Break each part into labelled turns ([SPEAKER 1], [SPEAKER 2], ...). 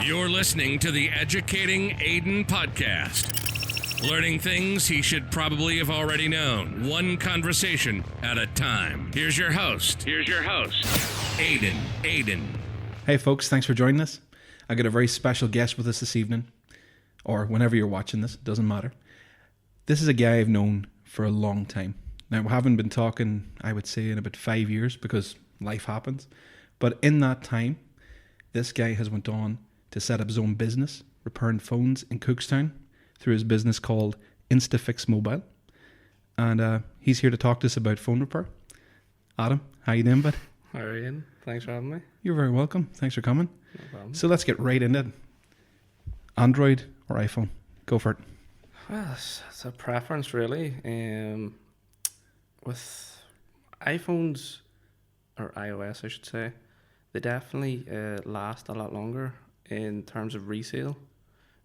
[SPEAKER 1] You're listening to the Educating Aiden podcast. Learning things he should probably have already known, one conversation at a time. Here's your host, Aiden.
[SPEAKER 2] Hey folks, thanks for joining us. I got a very special guest with us this evening, or whenever you're watching this, it doesn't matter. This is a guy I've known for a long time. Now, we haven't been talking, I would say, in about 5 years because life happens. But in that time, this guy has went on to set up his own business, repairing phones in Cookstown through his business called Instafix Mobile. And he's here to talk to us about phone repair. Adam, how you doing, bud?
[SPEAKER 3] Hi, Ian. Thanks for having me.
[SPEAKER 2] You're very welcome. Thanks for coming.
[SPEAKER 3] No problem.
[SPEAKER 2] So let's get right into it. Android or iPhone? Go for it.
[SPEAKER 3] Well, it's a preference, really. With iPhones, or iOS, I should say, they definitely last a lot longer in terms of resale.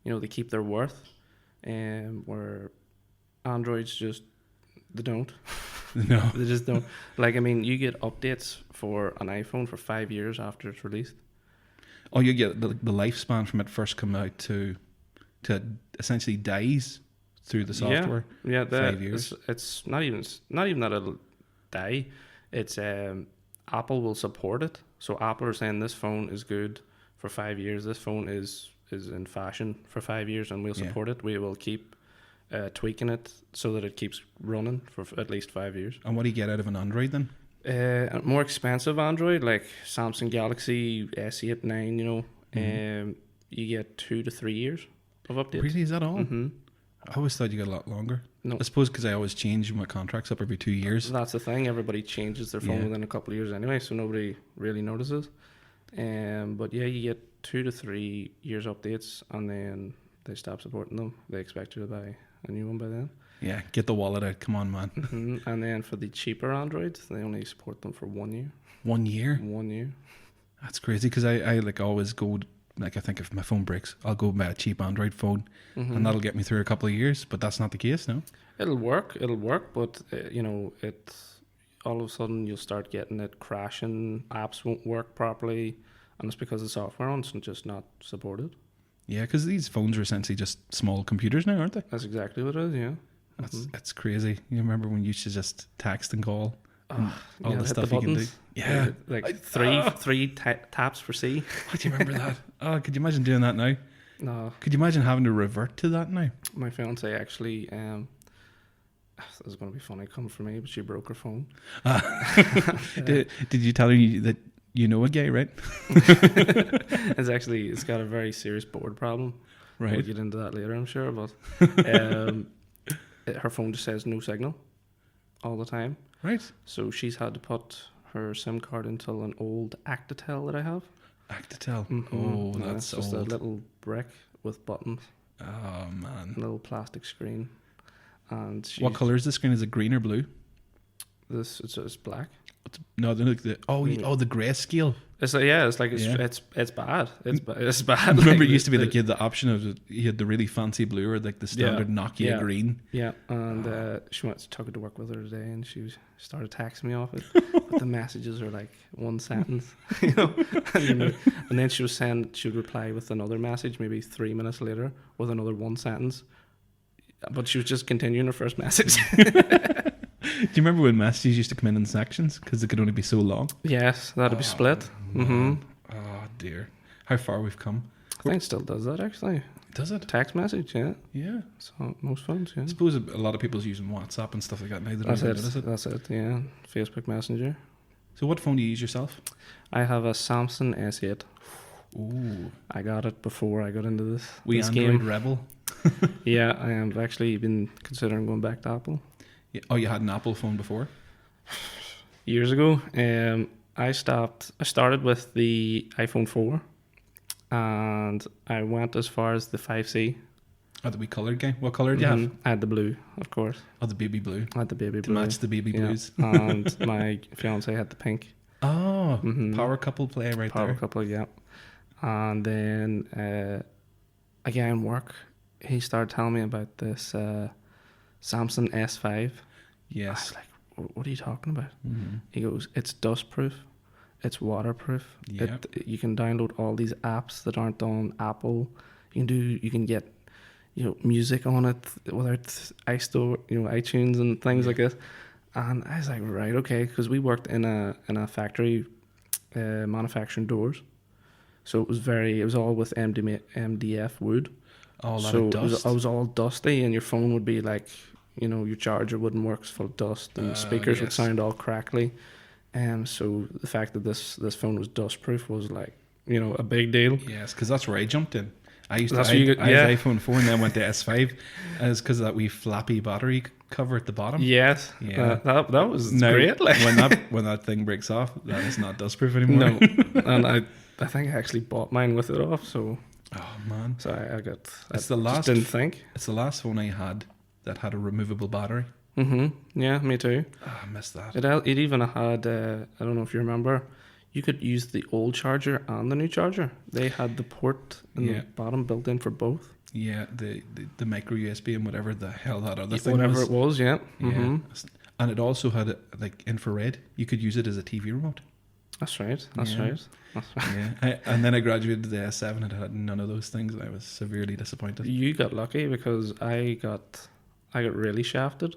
[SPEAKER 3] You know, they keep their worth, where Androids just, they don't.
[SPEAKER 2] No.
[SPEAKER 3] They just don't. Like, I mean, you get updates for an iPhone for 5 years after it's released.
[SPEAKER 2] Oh, you get the lifespan from it first come out to essentially dies through the software.
[SPEAKER 3] Yeah,
[SPEAKER 2] 5 years.
[SPEAKER 3] It's not even that it'll die. It's Apple will support it. So Apple are saying this phone is good for 5 years. This phone is in fashion for 5 years, and we'll support it. We will keep tweaking it so that it keeps running for at least 5 years.
[SPEAKER 2] And what do you get out of an Android then?
[SPEAKER 3] A more expensive Android, like Samsung Galaxy S8, 9, you know, you get 2 to 3 years of updates.
[SPEAKER 2] Really, is that all?
[SPEAKER 3] Mm-hmm.
[SPEAKER 2] I always thought you got a lot longer.
[SPEAKER 3] No.
[SPEAKER 2] I suppose because I always change my contracts up every 2 years.
[SPEAKER 3] That's the thing. Everybody changes their phone
[SPEAKER 2] Yeah.
[SPEAKER 3] within a couple of years anyway, so nobody really notices. But yeah, you get 2 to 3 years updates, and then they stop supporting them. They expect you to buy a new one by then.
[SPEAKER 2] Yeah, get the wallet out. Come on, man.
[SPEAKER 3] And then for the cheaper Androids, they only support them for 1 year.
[SPEAKER 2] 1 year?
[SPEAKER 3] 1 year.
[SPEAKER 2] That's crazy because I like always go, like I think if my phone breaks, I'll go buy a cheap Android phone and that'll get me through a couple of years. But that's not the case, no?
[SPEAKER 3] It'll work, but you know, it's all of a sudden you'll start getting it crashing. Apps won't work properly, and it's because the software on it's just not supported.
[SPEAKER 2] Yeah, because these phones are essentially just small computers now, aren't they?
[SPEAKER 3] That's exactly what it is. Yeah.
[SPEAKER 2] That's crazy. You remember when you used to just text and call? And all the
[SPEAKER 3] hit
[SPEAKER 2] stuff
[SPEAKER 3] the
[SPEAKER 2] you can do.
[SPEAKER 3] buttons.
[SPEAKER 2] Yeah.
[SPEAKER 3] Like three taps for C.
[SPEAKER 2] Do you remember that? Oh, could you imagine doing that now?
[SPEAKER 3] No,
[SPEAKER 2] Could you imagine having to revert to that now?
[SPEAKER 3] my fiance actually. This is going to be funny coming from me, but she broke her phone.
[SPEAKER 2] Did you tell her that you know a guy, right?
[SPEAKER 3] It's got a very serious board problem.
[SPEAKER 2] Right.
[SPEAKER 3] We'll get into that later, I'm sure. But her phone just says no signal all the time.
[SPEAKER 2] Right.
[SPEAKER 3] So she's had to put her SIM card into an old Actitel that I have.
[SPEAKER 2] Actitel. Oh,
[SPEAKER 3] Yeah,
[SPEAKER 2] that's
[SPEAKER 3] it's just
[SPEAKER 2] old.
[SPEAKER 3] a little brick with buttons,
[SPEAKER 2] Oh, man.
[SPEAKER 3] a little plastic screen. And
[SPEAKER 2] What colour is the screen? Is it green or blue?
[SPEAKER 3] It's black.
[SPEAKER 2] No, the the grayscale.
[SPEAKER 3] It's like, it's like
[SPEAKER 2] Yeah.
[SPEAKER 3] it's bad. It's bad.
[SPEAKER 2] Remember,
[SPEAKER 3] Like,
[SPEAKER 2] it used to be like you had the option of you had the really fancy blue or like the standard Nokia
[SPEAKER 3] yeah.
[SPEAKER 2] green.
[SPEAKER 3] Yeah, and she took it to work with her today, and she started texting me off it. But the messages are like one sentence, you know. And then she would reply with another message, maybe 3 minutes later, with another one sentence. But she was just continuing her first message.
[SPEAKER 2] Do you remember when messages used to come in sections because they could only be so long?
[SPEAKER 3] Yes, that'd be split.
[SPEAKER 2] Oh dear, how far we've come.
[SPEAKER 3] I think it still does that actually.
[SPEAKER 2] Does it?
[SPEAKER 3] Text message, yeah.
[SPEAKER 2] Yeah.
[SPEAKER 3] So most phones, yeah.
[SPEAKER 2] I suppose a lot of people's using WhatsApp and stuff like that now. They don't
[SPEAKER 3] That's
[SPEAKER 2] even
[SPEAKER 3] it.
[SPEAKER 2] notice it.
[SPEAKER 3] That's it. Yeah. Facebook Messenger.
[SPEAKER 2] So what phone do you use yourself?
[SPEAKER 3] I have a Samsung S8.
[SPEAKER 2] Ooh,
[SPEAKER 3] I got it before I got into this
[SPEAKER 2] Android
[SPEAKER 3] game.
[SPEAKER 2] rebel.
[SPEAKER 3] Yeah, I have actually been considering going back to Apple.
[SPEAKER 2] Yeah. Oh, you had an Apple phone before?
[SPEAKER 3] Years ago, I started with the iPhone 4, and I went as far as the 5C.
[SPEAKER 2] Oh, the wee coloured guy. What colour do you have?
[SPEAKER 3] I had the blue, of course.
[SPEAKER 2] Oh, the baby blue.
[SPEAKER 3] I had the baby
[SPEAKER 2] To
[SPEAKER 3] blue.
[SPEAKER 2] match the baby
[SPEAKER 3] Yeah.
[SPEAKER 2] blues.
[SPEAKER 3] And my fiance had the pink.
[SPEAKER 2] Oh, power couple play right
[SPEAKER 3] Power
[SPEAKER 2] there.
[SPEAKER 3] couple, yeah. And then again, work. He started telling me about this Samsung S5. I
[SPEAKER 2] Yes.
[SPEAKER 3] was like, what are you talking about?
[SPEAKER 2] Mm-hmm.
[SPEAKER 3] He goes, it's dust proof. It's waterproof.
[SPEAKER 2] Yeah.
[SPEAKER 3] You can download all these apps that aren't on Apple. You can get music on it without iTunes and things like this. And I was like, right, okay, because we worked in a factory manufacturing doors, so it was all with MDF wood.
[SPEAKER 2] Oh, a lot
[SPEAKER 3] So
[SPEAKER 2] of dust.
[SPEAKER 3] it was all dusty, and your phone would be like, your charger wouldn't work, it's full of dust, and the speakers would
[SPEAKER 2] yes.
[SPEAKER 3] sound all crackly. So the fact that this phone was dustproof was like, a big deal.
[SPEAKER 2] Yes, because that's where I jumped in. I had iPhone 4 and then went to S5, and it's because of that wee flappy battery cover at the bottom.
[SPEAKER 3] Yes,
[SPEAKER 2] Yeah.
[SPEAKER 3] that was
[SPEAKER 2] Now,
[SPEAKER 3] great. Like,
[SPEAKER 2] when that thing breaks off, that is not dustproof anymore.
[SPEAKER 3] no, and I think I actually bought mine with it off. So
[SPEAKER 2] Oh man,
[SPEAKER 3] I got.
[SPEAKER 2] It's
[SPEAKER 3] I
[SPEAKER 2] the last-
[SPEAKER 3] Just didn't think.
[SPEAKER 2] it's the last phone I had that had a removable battery.
[SPEAKER 3] Yeah, me too.
[SPEAKER 2] Oh, I missed that.
[SPEAKER 3] It even had. I don't know if you remember. You could use the old charger and the new charger. They had the port in the bottom built in for both.
[SPEAKER 2] Yeah, the micro USB and whatever the hell that other thing
[SPEAKER 3] Whatever
[SPEAKER 2] was.
[SPEAKER 3] it was, yeah.
[SPEAKER 2] Yeah. And it also had like infrared. You could use it as a TV remote.
[SPEAKER 3] That's right. That's
[SPEAKER 2] Yeah.
[SPEAKER 3] right. That's right.
[SPEAKER 2] Yeah. And then I graduated to the S7 and it had none of those things. And I was severely disappointed.
[SPEAKER 3] You got lucky because I got really shafted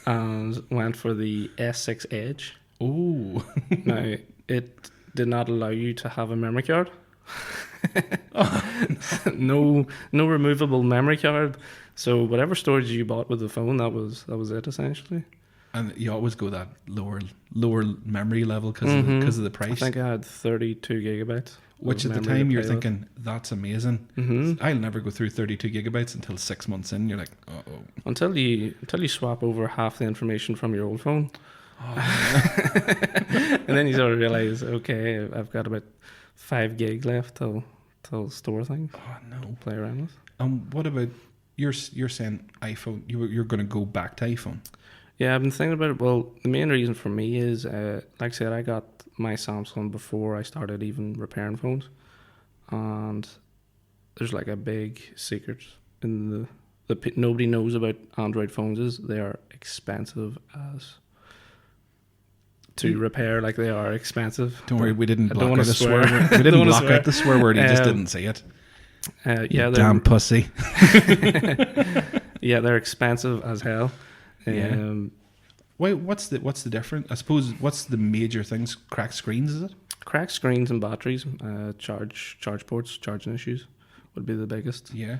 [SPEAKER 3] and went for the S6 Edge.
[SPEAKER 2] Oh.
[SPEAKER 3] Now, it did not allow you to have a memory card. No removable memory card. So whatever storage you bought with the phone, that was it essentially.
[SPEAKER 2] And you always go that lower memory level because of the price.
[SPEAKER 3] I think I had 32 gigabytes.
[SPEAKER 2] Which at the
[SPEAKER 3] memory
[SPEAKER 2] time
[SPEAKER 3] to
[SPEAKER 2] you're
[SPEAKER 3] play with.
[SPEAKER 2] thinking, that's amazing. I'll never go through 32 gigabytes until 6 months in. You're like, uh-oh.
[SPEAKER 3] Until you swap over half the information from your old phone. And then you sort of realize, okay, I've got about 5 gig left till store things.
[SPEAKER 2] Oh, no.
[SPEAKER 3] Play around with.
[SPEAKER 2] What about, you're saying iPhone, you're going to go back to iPhone?
[SPEAKER 3] Yeah, I've been thinking about it. Well, the main reason for me is, like I said, I got my Samsung before I started even repairing phones. And there's like a big secret in the nobody knows about Android phones is they are expensive as to repair. Like, they are expensive.
[SPEAKER 2] Don't worry, we didn't
[SPEAKER 3] I don't
[SPEAKER 2] block
[SPEAKER 3] wanna
[SPEAKER 2] out the
[SPEAKER 3] swear.
[SPEAKER 2] swear word. We
[SPEAKER 3] I don't
[SPEAKER 2] didn't
[SPEAKER 3] wanna
[SPEAKER 2] block
[SPEAKER 3] swear.
[SPEAKER 2] out the swear word, he just
[SPEAKER 3] Um,
[SPEAKER 2] didn't say it.
[SPEAKER 3] Yeah,
[SPEAKER 2] Damn pussy.
[SPEAKER 3] yeah, they're expensive as hell.
[SPEAKER 2] Yeah. Wait, what's the difference? I suppose, what's the major things? Cracked screens, is it?
[SPEAKER 3] Cracked screens and batteries, charge ports, charging issues would be the biggest.
[SPEAKER 2] Yeah.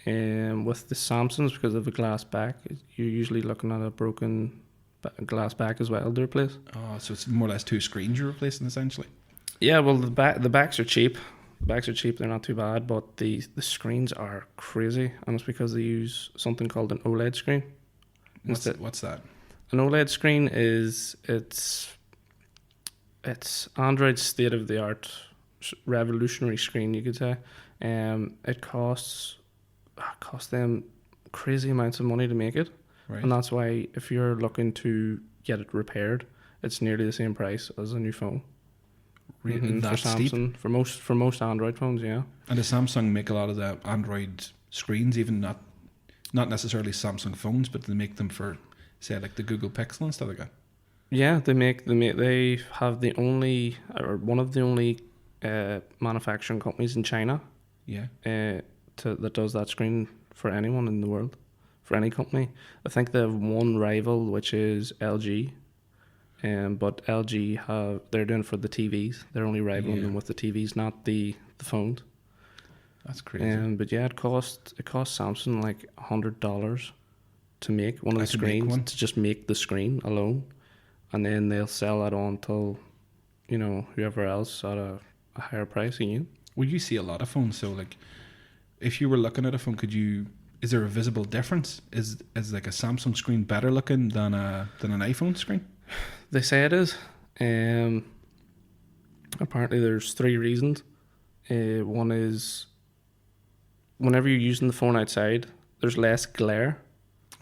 [SPEAKER 3] With the Samsungs, because of the glass back, you're usually looking at a broken glass back as well to replace.
[SPEAKER 2] Oh, so it's more or less 2 screens you're replacing essentially.
[SPEAKER 3] Yeah, well, the backs are cheap. The backs are cheap; they're not too bad. But the screens are crazy, and it's because they use something called an OLED screen.
[SPEAKER 2] What's that?
[SPEAKER 3] An OLED screen is Android's state of the art revolutionary screen, you could say. It costs them crazy amounts of money to make it,
[SPEAKER 2] Right.
[SPEAKER 3] and that's why if you're looking to get it repaired, it's nearly the same price as a new phone.
[SPEAKER 2] Really?
[SPEAKER 3] For
[SPEAKER 2] That steep?
[SPEAKER 3] Samsung, for most Android phones, yeah.
[SPEAKER 2] And does Samsung make a lot of the Android screens, even not necessarily Samsung phones, but they make them for, say, like the Google Pixel and stuff like that?
[SPEAKER 3] Yeah, they have the only, or one of the only manufacturing companies in China
[SPEAKER 2] Yeah.
[SPEAKER 3] that does that screen for anyone in the world, for any company. I think they have one rival, which is LG. But LG they're doing it for the TVs. They're only rivaling them with the TVs, not the phones.
[SPEAKER 2] That's crazy.
[SPEAKER 3] But yeah, it cost Samsung like $100 to make one of the
[SPEAKER 2] To make
[SPEAKER 3] screens,
[SPEAKER 2] one?
[SPEAKER 3] to just make the screen alone, and then they'll sell that on till, whoever else at a higher price than you.
[SPEAKER 2] Well, you see a lot of phones, so like, if you were looking at a phone, is there a visible difference? Is like a Samsung screen better looking than an iPhone screen?
[SPEAKER 3] They say it is. Apparently, there's 3 reasons. One is whenever you're using the phone outside, there's less glare.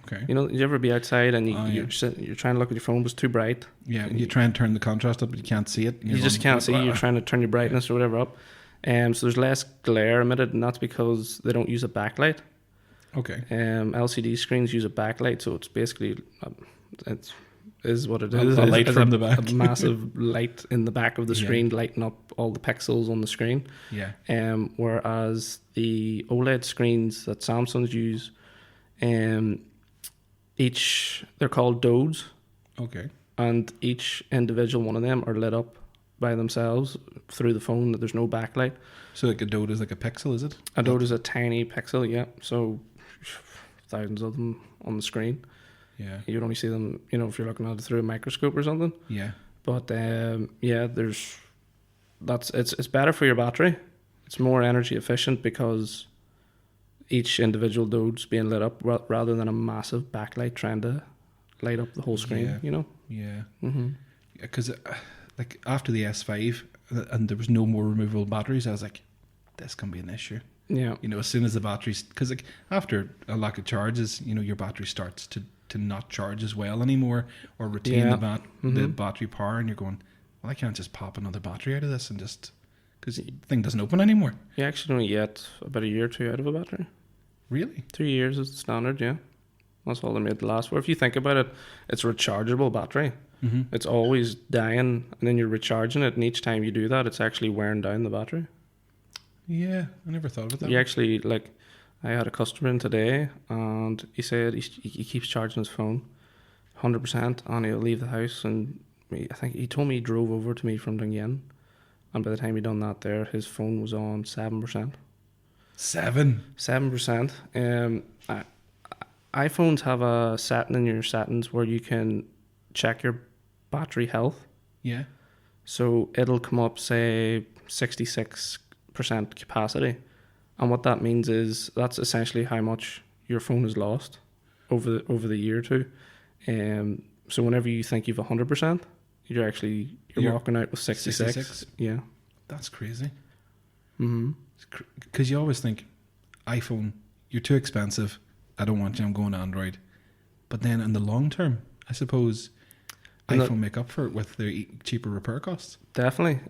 [SPEAKER 2] Okay.
[SPEAKER 3] You ever be outside and
[SPEAKER 2] yeah.
[SPEAKER 3] you're trying to look at your phone, but it's too bright.
[SPEAKER 2] Yeah, you try and turn the contrast up, but you can't see it.
[SPEAKER 3] You just can't see. You're trying to turn your brightness or whatever up. So there's less glare emitted, and that's because they don't use a backlight.
[SPEAKER 2] Okay.
[SPEAKER 3] LCD screens use a backlight, so it's basically is what it
[SPEAKER 2] A
[SPEAKER 3] is.
[SPEAKER 2] light
[SPEAKER 3] It's
[SPEAKER 2] from the back.
[SPEAKER 3] a massive light in the back of the
[SPEAKER 2] Yeah.
[SPEAKER 3] screen, lighting up all the pixels on the screen.
[SPEAKER 2] Yeah.
[SPEAKER 3] Whereas the OLED screens that Samsung's use, they're called diodes,
[SPEAKER 2] Okay.
[SPEAKER 3] and each individual one of them are lit up by themselves through the phone. There's no backlight.
[SPEAKER 2] So like a diode is like a pixel, is it?
[SPEAKER 3] A diode is a tiny pixel, yeah. So thousands of them on the screen.
[SPEAKER 2] Yeah.
[SPEAKER 3] You'd only see them, if you're looking at it through a microscope or something.
[SPEAKER 2] Yeah.
[SPEAKER 3] But it's better for your battery. It's more energy efficient because each individual diode's being lit up rather than a massive backlight trying to light up the whole screen.
[SPEAKER 2] Yeah. Yeah. Because like after the S5 and there was no more removable batteries, I was like, this can be an issue.
[SPEAKER 3] Yeah.
[SPEAKER 2] As soon as the batteries, because like after a lack of charges, your battery starts to not charge as well anymore or retain the battery power, and you're going, well, I can't just pop another battery out of this and just, because the thing doesn't open anymore.
[SPEAKER 3] You actually only get about a year or two out of a battery.
[SPEAKER 2] Really?
[SPEAKER 3] 2 years is the standard, yeah. That's all they're made to last for. If you think about it, it's a rechargeable battery.
[SPEAKER 2] Mm-hmm.
[SPEAKER 3] It's always dying, and then you're recharging it, and each time you do that, it's actually wearing down the battery.
[SPEAKER 2] Yeah, I never thought of that.
[SPEAKER 3] You actually, I had a customer in today, and he said he keeps charging his phone 100%, and he'll leave the house, and I think he told me he drove over to me from Dungan, and by the time he done that there, his phone was on 7%. 7%. iPhones have a setting in your settings where you can check your battery health.
[SPEAKER 2] Yeah.
[SPEAKER 3] So it'll come up, say, 66% capacity. And what that means is that's essentially how much your phone has lost over the year or two. So whenever you think you've 100%, you're walking out with 66. Yeah.
[SPEAKER 2] That's crazy.
[SPEAKER 3] Mm-hmm.
[SPEAKER 2] Because you always think, iPhone, you're too expensive. I don't want you. I'm going Android. But then in the long term, I suppose iPhone make up for it with their cheaper repair costs.
[SPEAKER 3] Definitely.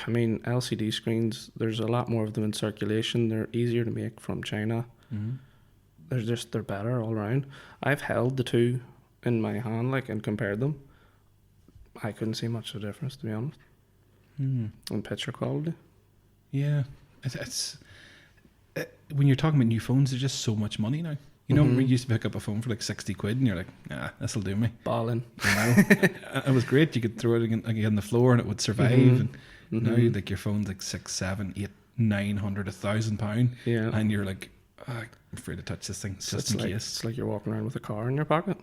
[SPEAKER 3] LCD screens, there's a lot more of them in circulation. They're easier to make from China. Mm-hmm. They're better all around. I've held the two in my hand, and compared them. I couldn't see much of a difference, to be honest. In picture quality.
[SPEAKER 2] Yeah, it's when you're talking about new phones, there's just so much money now. We used to pick up a phone for like 60 quid, and you're like, this'll do me.
[SPEAKER 3] Balling.
[SPEAKER 2] It was great. You could throw it again on the floor, and it would survive. And now, your phone's like 6, 7, 8, 900, £1,000.
[SPEAKER 3] Yeah.
[SPEAKER 2] And you're like, I'm afraid to touch this thing just in case.
[SPEAKER 3] It's like you're walking around with a car in your pocket.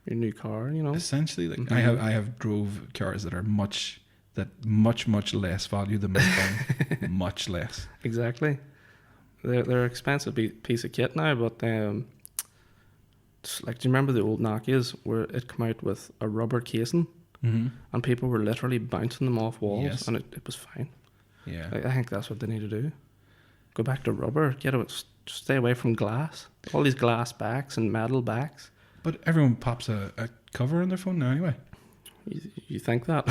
[SPEAKER 3] Your new car,
[SPEAKER 2] Essentially, I have drove cars that are much less value than my phone. Much less.
[SPEAKER 3] Exactly. They're an expensive piece of kit now, but do you remember the old Nokias where it came out with a rubber casing, and people were literally bouncing them off walls, and it was fine.
[SPEAKER 2] Yeah,
[SPEAKER 3] I think that's what they need to do. Go back to rubber. Stay away from glass. All these glass backs and metal backs.
[SPEAKER 2] But everyone pops a cover on their phone now anyway.
[SPEAKER 3] You think that?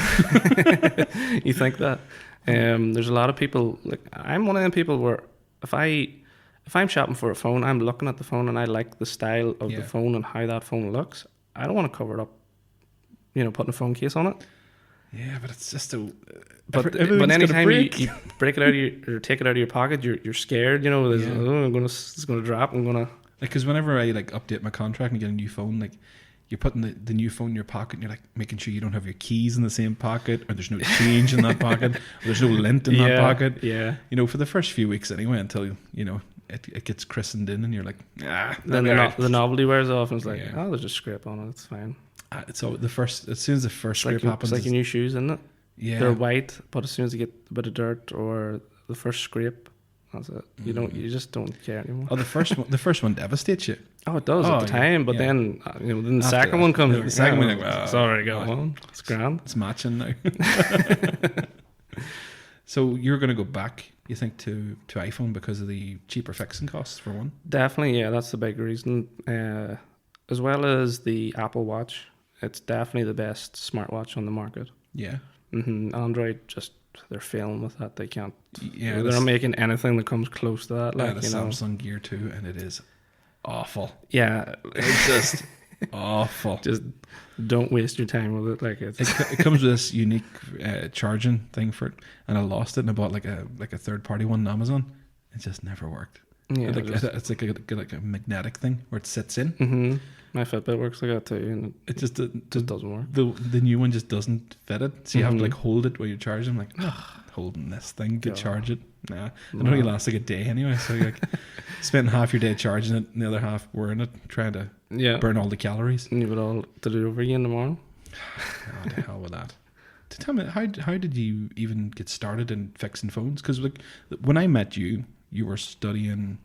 [SPEAKER 3] You think that? There's a lot of people. I'm one of them people where if I'm shopping for a phone, I'm looking at the phone and I like the style of the phone and how that phone looks. I don't want to cover it up, putting a phone case on it.
[SPEAKER 2] Yeah, but it's just
[SPEAKER 3] but anytime you break it out or take it out of your pocket, you're scared. It's going to drop. I'm going to.
[SPEAKER 2] Because whenever I update my contract and get a new phone, you're putting the new phone in your pocket, and you're making sure you don't have your keys in the same pocket, or there's no change in that pocket, or there's no lint in that pocket.
[SPEAKER 3] Yeah.
[SPEAKER 2] For the first few weeks anyway, until it gets christened in, and you're like,
[SPEAKER 3] Then the novelty wears off, and it's like, there's just scrape on it. It's fine.
[SPEAKER 2] It's all as soon as the first scrape happens,
[SPEAKER 3] it's like your new shoes, isn't it?
[SPEAKER 2] Yeah.
[SPEAKER 3] They're white, but as soon as you get a bit of dirt or the first scrape, that's it. You just don't care anymore.
[SPEAKER 2] Oh, the first one devastates you.
[SPEAKER 3] Oh, it does at the time, but then then the second one comes.
[SPEAKER 2] The second one,
[SPEAKER 3] it's already got one. It's grand.
[SPEAKER 2] It's matching now. So you're going to go back, you think, to iPhone because of the cheaper fixing costs, for one?
[SPEAKER 3] Definitely, yeah. That's the big reason. As well as the Apple Watch, it's definitely the best smartwatch on the market.
[SPEAKER 2] Yeah.
[SPEAKER 3] Android they're failing with that. They can't.
[SPEAKER 2] Yeah,
[SPEAKER 3] they're not making anything that comes close to that.
[SPEAKER 2] The Samsung Gear 2, and it is awful.
[SPEAKER 3] Yeah,
[SPEAKER 2] It's just Awful.
[SPEAKER 3] Just don't waste your time with it. Like
[SPEAKER 2] It comes with this unique charging thing for it, and I lost it and I bought like a third party one on Amazon. It just never worked.
[SPEAKER 3] yeah,
[SPEAKER 2] It's like a magnetic thing where it sits in.
[SPEAKER 3] mm-hmm. My Fitbit works like that too, and
[SPEAKER 2] It just
[SPEAKER 3] doesn't work.
[SPEAKER 2] the new one just doesn't fit it, so you have to
[SPEAKER 3] Mhm.
[SPEAKER 2] like hold it while you're charging. I'm like, holding this thing to
[SPEAKER 3] God.
[SPEAKER 2] charge it. Nah, it only lasts like a day anyway. So you're like spending half your day charging it, and the other half wearing it, trying to
[SPEAKER 3] Yeah,
[SPEAKER 2] burn all the calories.
[SPEAKER 3] and you would all to do it over again tomorrow.
[SPEAKER 2] Oh, the hell with that. Tell me, how did you even get started in fixing phones? Because like when I met you, you were studying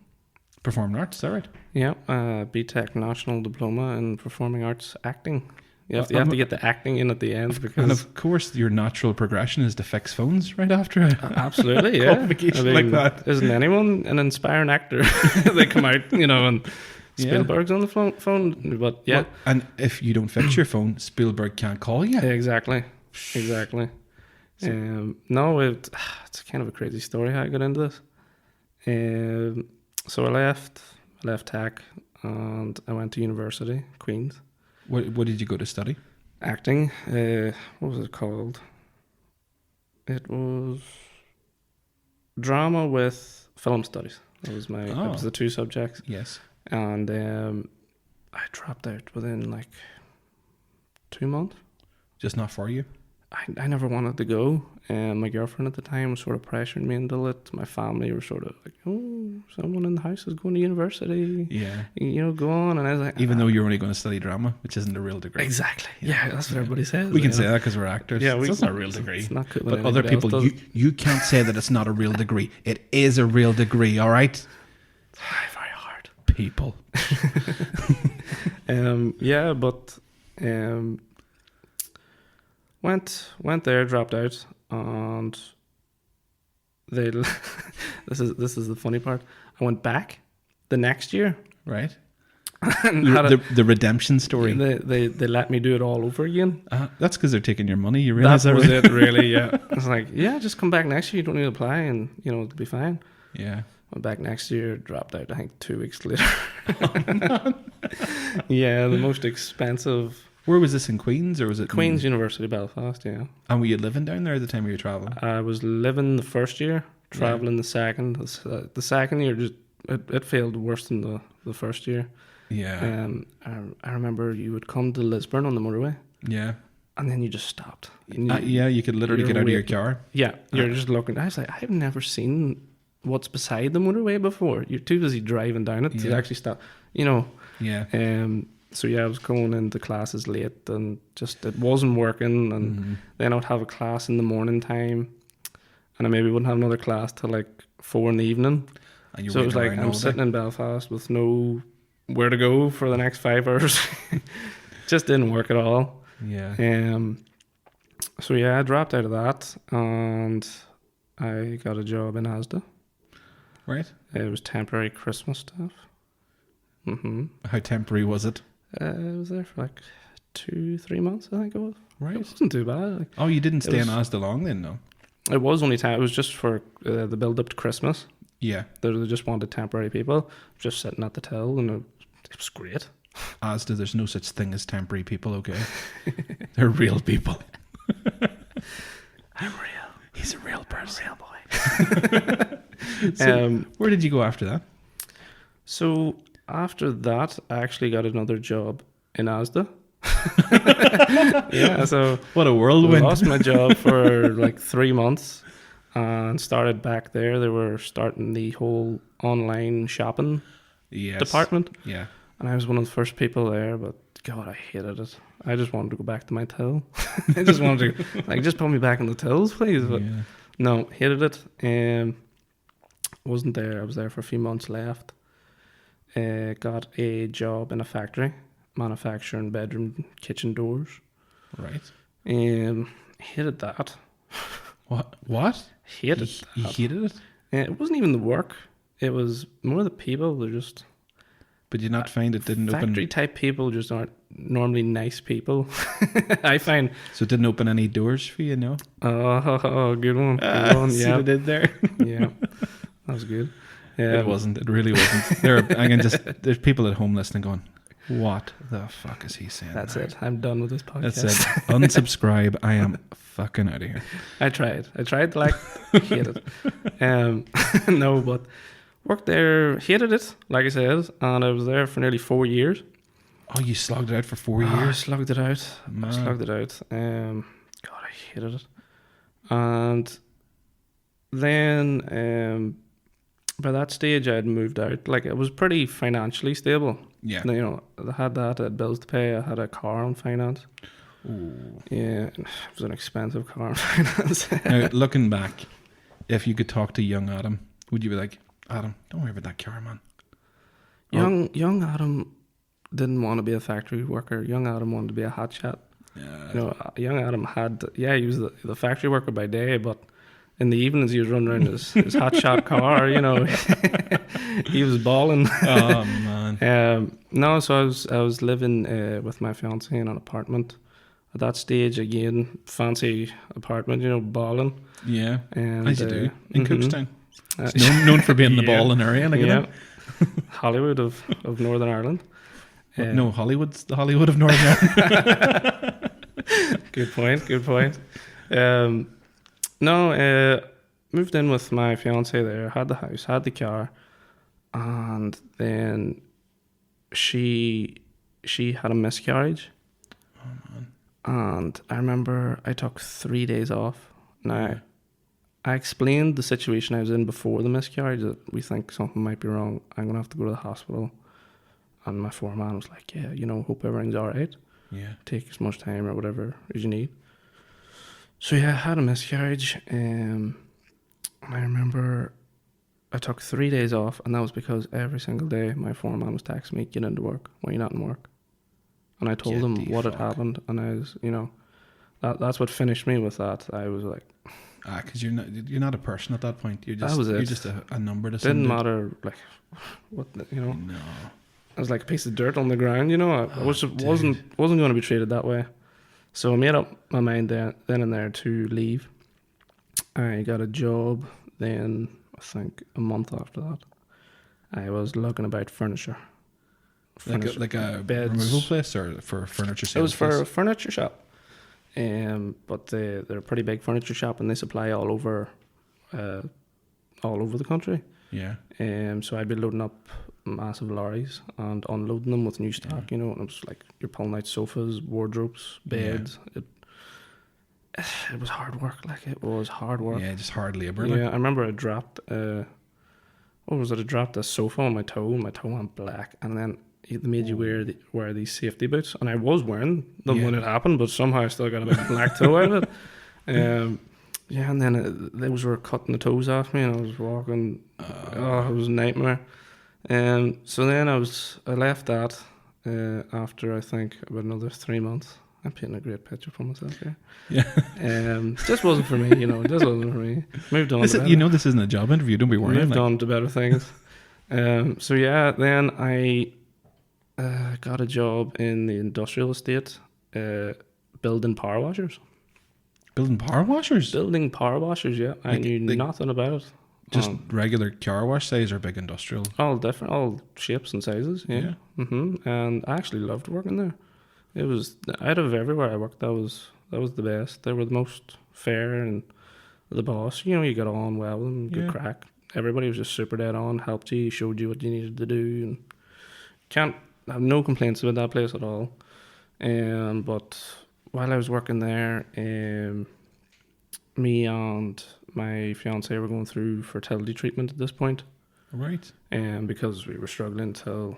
[SPEAKER 2] performing arts. Is that right?
[SPEAKER 3] Yeah, BTEC National Diploma in Performing Arts Acting. You have to get the acting in at the end
[SPEAKER 2] And
[SPEAKER 3] because
[SPEAKER 2] of course, your natural progression is to fix phones right after a
[SPEAKER 3] absolutely, yeah.
[SPEAKER 2] qualification like that.
[SPEAKER 3] Isn't anyone an inspiring actor? They come out, and
[SPEAKER 2] Yeah.
[SPEAKER 3] Spielberg's on the phone. But yeah,
[SPEAKER 2] Well, and if you don't fix your phone, Spielberg can't call you.
[SPEAKER 3] exactly. No, it's kind of a crazy story how I got into this. So I left tech and I went to university, Queen's.
[SPEAKER 2] What did you go to study?
[SPEAKER 3] Acting. What was it called? It was drama with film studies. That was that was the two subjects.
[SPEAKER 2] Yes.
[SPEAKER 3] And I dropped out within like 2 months.
[SPEAKER 2] Just not for you?
[SPEAKER 3] I never wanted to go. My girlfriend at the time was sort of pressuring me into it. My family were sort of like, oh, someone in the house is going to university.
[SPEAKER 2] Yeah.
[SPEAKER 3] Go on. And I was like,
[SPEAKER 2] Even though you're only going to study drama, which isn't a real degree.
[SPEAKER 3] exactly. Yeah, that's what everybody says.
[SPEAKER 2] We can say that because we're actors.
[SPEAKER 3] Yeah,
[SPEAKER 2] it's not a real degree.
[SPEAKER 3] It's not good.
[SPEAKER 2] But other people, you can't say that it's not a real degree. It is a real degree, all right?
[SPEAKER 3] Very hard.
[SPEAKER 2] People.
[SPEAKER 3] Yeah, but went there, dropped out, and they. this is the funny part. I went back the next year,
[SPEAKER 2] Right?
[SPEAKER 3] and
[SPEAKER 2] The redemption story.
[SPEAKER 3] they let me do it all over again.
[SPEAKER 2] That's because they're taking your money. You realize
[SPEAKER 3] That
[SPEAKER 2] that,
[SPEAKER 3] was
[SPEAKER 2] right?
[SPEAKER 3] it, really. Yeah, I was like, yeah, just come back next year. You don't need to apply, and it'll be fine.
[SPEAKER 2] Yeah.
[SPEAKER 3] Went back next year, dropped out. I think 2 weeks later. Yeah, the most expensive.
[SPEAKER 2] Where was this, in Queens, or was it
[SPEAKER 3] Queen's University, Belfast. Yeah.
[SPEAKER 2] And were you living down there at the time of your traveling?
[SPEAKER 3] I was living the first year, traveling the second. The second year just it failed worse than the first year.
[SPEAKER 2] Yeah.
[SPEAKER 3] I remember you would come to Lisburn on the motorway,
[SPEAKER 2] Yeah.
[SPEAKER 3] and then you just stopped.
[SPEAKER 2] Yeah, you could literally
[SPEAKER 3] you're
[SPEAKER 2] get out of your
[SPEAKER 3] waiting.
[SPEAKER 2] car.
[SPEAKER 3] Yeah, you're just looking. I was like, I've never seen what's beside the motorway before. You're too busy driving down it to
[SPEAKER 2] Yeah.
[SPEAKER 3] actually stop.
[SPEAKER 2] Yeah.
[SPEAKER 3] So yeah, I was going into classes late, and just it wasn't working. And then I would have a class in the morning time, and I maybe wouldn't have another class till like 4 in the evening.
[SPEAKER 2] And you're
[SPEAKER 3] So it was
[SPEAKER 2] waiting
[SPEAKER 3] like
[SPEAKER 2] around all
[SPEAKER 3] I'm
[SPEAKER 2] day.
[SPEAKER 3] sitting in Belfast with no where to go for the next 5 hours. Just didn't work at all.
[SPEAKER 2] Yeah.
[SPEAKER 3] So yeah, I dropped out of that, and I got a job in Asda.
[SPEAKER 2] Right.
[SPEAKER 3] It was temporary Christmas stuff.
[SPEAKER 2] How temporary was it?
[SPEAKER 3] I was there for like 2-3 months, I think it was.
[SPEAKER 2] Right.
[SPEAKER 3] It wasn't too bad. Like,
[SPEAKER 2] Oh, you didn't stay in
[SPEAKER 3] was-
[SPEAKER 2] Asda long then, no?
[SPEAKER 3] it was only time. It was just for the build up to Christmas.
[SPEAKER 2] Yeah.
[SPEAKER 3] They just wanted temporary people, just sitting at the till, and it was great.
[SPEAKER 2] Asda, there's no such thing as temporary people, okay? They're real people.
[SPEAKER 3] I'm real.
[SPEAKER 2] He's a real person.
[SPEAKER 3] Real boy.
[SPEAKER 2] Where did you go after that?
[SPEAKER 3] So after that, I actually got another job in Asda. Yeah, so
[SPEAKER 2] What a
[SPEAKER 3] I
[SPEAKER 2] whirlwind.
[SPEAKER 3] lost my job for like 3 months and started back there. They were starting the whole online shopping
[SPEAKER 2] Yes.
[SPEAKER 3] department,
[SPEAKER 2] Yeah.
[SPEAKER 3] and I was one of the first people there. But God, I hated it. I just wanted to go back to my till. I just wanted to just put me back in the tills, please. But
[SPEAKER 2] Yeah.
[SPEAKER 3] no, hated it. Wasn't there. I was there for a few months left. Got a job in a factory manufacturing bedroom kitchen doors.
[SPEAKER 2] Right.
[SPEAKER 3] Hated that.
[SPEAKER 2] What?
[SPEAKER 3] Hated
[SPEAKER 2] You
[SPEAKER 3] that.
[SPEAKER 2] hated it?
[SPEAKER 3] It wasn't even the work. It was more the people. They're just
[SPEAKER 2] But you not find it didn't
[SPEAKER 3] factory
[SPEAKER 2] open...
[SPEAKER 3] type people. Just aren't normally nice people. I find.
[SPEAKER 2] So it didn't open any doors for you, no?
[SPEAKER 3] Oh, good one. Good one.
[SPEAKER 2] See
[SPEAKER 3] Yeah,
[SPEAKER 2] what I did there?
[SPEAKER 3] yeah, that was good. Yeah,
[SPEAKER 2] It wasn't. It really wasn't. There's people at home listening going, What the fuck is he saying?
[SPEAKER 3] That's
[SPEAKER 2] now?
[SPEAKER 3] it. I'm done with this podcast.
[SPEAKER 2] That's it. Unsubscribe. I am fucking out of here.
[SPEAKER 3] I tried to like hate it. No, but worked there, hated it, like I said, and I was there for nearly 4 years.
[SPEAKER 2] Oh, you slogged it out for 4
[SPEAKER 3] I
[SPEAKER 2] years?
[SPEAKER 3] slugged it out.
[SPEAKER 2] Man.
[SPEAKER 3] God, I hated it. And then by that stage, I had moved out. Like, it was pretty financially stable.
[SPEAKER 2] Yeah.
[SPEAKER 3] You know, I had that, I had bills to pay, I had a car on finance.
[SPEAKER 2] Ooh.
[SPEAKER 3] Yeah, it was an expensive car on finance.
[SPEAKER 2] Now, looking back, if you could talk to young Adam, would you be like, Adam, don't worry about that car, man?
[SPEAKER 3] Young Adam didn't want to be a factory worker. Young Adam wanted to be a hotshot. You know, young Adam he was the factory worker by day, but in the evenings he was running around his hotshot car, you know. He was balling.
[SPEAKER 2] Oh, man.
[SPEAKER 3] No, so I was living with my fiance in an apartment. At that stage, again, fancy apartment, you know, balling.
[SPEAKER 2] Yeah,
[SPEAKER 3] And,
[SPEAKER 2] as you do in
[SPEAKER 3] mhm.
[SPEAKER 2] Cookstown. It's known for being the
[SPEAKER 3] Yeah.
[SPEAKER 2] balling area. Like, you know?
[SPEAKER 3] Hollywood of Northern Ireland.
[SPEAKER 2] No, Hollywood's the Hollywood of Northern Ireland.
[SPEAKER 3] Good point. Moved in with my fiance there, had the house, had the car, and then she had a miscarriage.
[SPEAKER 2] Oh, man.
[SPEAKER 3] And I remember I took 3 days off. Now, I explained the situation I was in before the miscarriage, that we think something might be wrong. I'm going to have to go to the hospital. And my foreman was like, yeah, you know, hope everything's all right.
[SPEAKER 2] Yeah.
[SPEAKER 3] Take as much time or whatever as you need. So yeah, I had a miscarriage. And I remember I took 3 days off, and that was because every single day my foreman was texting me, get into work. Why are you not in work? And I told him what had happened, and I was, you know, that's what finished me with that. I was like,
[SPEAKER 2] Because you're not a person at that point. You're just
[SPEAKER 3] That was it.
[SPEAKER 2] you're just a number to
[SPEAKER 3] didn't
[SPEAKER 2] somebody.
[SPEAKER 3] matter, like, you know.
[SPEAKER 2] No.
[SPEAKER 3] I was like a piece of dirt on the ground, you know. I wasn't going to be treated that way. So I made up my mind then and there to leave. I got a job. Then I think a month after that, I was looking about furniture.
[SPEAKER 2] Like a
[SPEAKER 3] beds.
[SPEAKER 2] removal place or for furniture sales?
[SPEAKER 3] It was for
[SPEAKER 2] place?
[SPEAKER 3] a furniture shop. But they're a pretty big furniture shop, and they supply all over the country.
[SPEAKER 2] Yeah.
[SPEAKER 3] So I'd be loading up massive lorries and unloading them with new stock, you know, and it was like you're pulling out sofas, wardrobes, beds.
[SPEAKER 2] Yeah.
[SPEAKER 3] It was hard work, like it was hard work.
[SPEAKER 2] Yeah, just hard labour.
[SPEAKER 3] Yeah,
[SPEAKER 2] Like.
[SPEAKER 3] I remember I dropped I dropped a sofa on my toe, and my toe went black, and then they made you wear these safety boots, and I was wearing them when it happened, but somehow I still got a big black toe out of it. Yeah, and then those were cutting the toes off me, and I was walking. It was a nightmare. So then I left that after I think about another 3 months. I'm painting a great picture for myself here.
[SPEAKER 2] Yeah.
[SPEAKER 3] Just wasn't for me, you know. Just wasn't for me. Moved on.
[SPEAKER 2] This isn't a job interview. Don't be worried.
[SPEAKER 3] Moved on to better things. So yeah, then I got a job in the industrial estate, building power washers.
[SPEAKER 2] Building power washers?
[SPEAKER 3] Building power washers, yeah. I knew nothing about it.
[SPEAKER 2] Just regular car wash size or big industrial?
[SPEAKER 3] All different, all shapes and sizes, yeah. And I actually loved working there. It was, out of everywhere I worked, that was the best. They were the most fair, and the boss, you know, you got on well and good crack. Everybody was just super dead on, helped you, showed you what you needed to do, and have no complaints about that place at all. But while I was working there, me and my fiance were going through fertility treatment at this point.
[SPEAKER 2] Right.
[SPEAKER 3] Because we were struggling to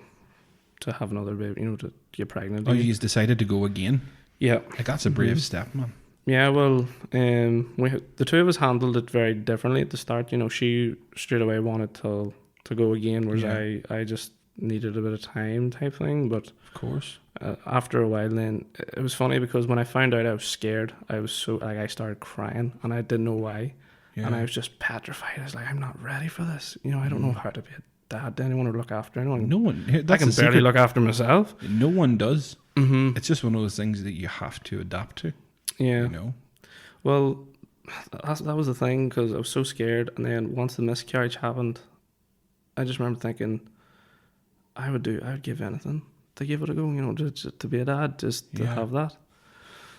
[SPEAKER 3] have another baby, you know, to get pregnant.
[SPEAKER 2] Oh, you decided to go again?
[SPEAKER 3] Yeah.
[SPEAKER 2] Like, that's a brave step, man.
[SPEAKER 3] Yeah, well, the two of us handled it very differently at the start. You know, she straight away wanted to go again, whereas I just needed a bit of time type thing. But
[SPEAKER 2] of course,
[SPEAKER 3] after a while, then it was funny because when I found out, I was scared. I was so I started crying, and I didn't know why. Yeah. And I was just petrified. I was like, I'm not ready for this. You know, I don't know how to be a dad to anyone or look after anyone.
[SPEAKER 2] No one.
[SPEAKER 3] I can barely look after myself.
[SPEAKER 2] No one does.
[SPEAKER 3] Mm-hmm.
[SPEAKER 2] It's just one of those things that you have to adapt to.
[SPEAKER 3] Yeah.
[SPEAKER 2] You know.
[SPEAKER 3] Well, that was the thing, because I was so scared. And then once the miscarriage happened, I just remember thinking, I would give anything to give it a go, you know, to be a dad, just to
[SPEAKER 2] Yeah.
[SPEAKER 3] have that.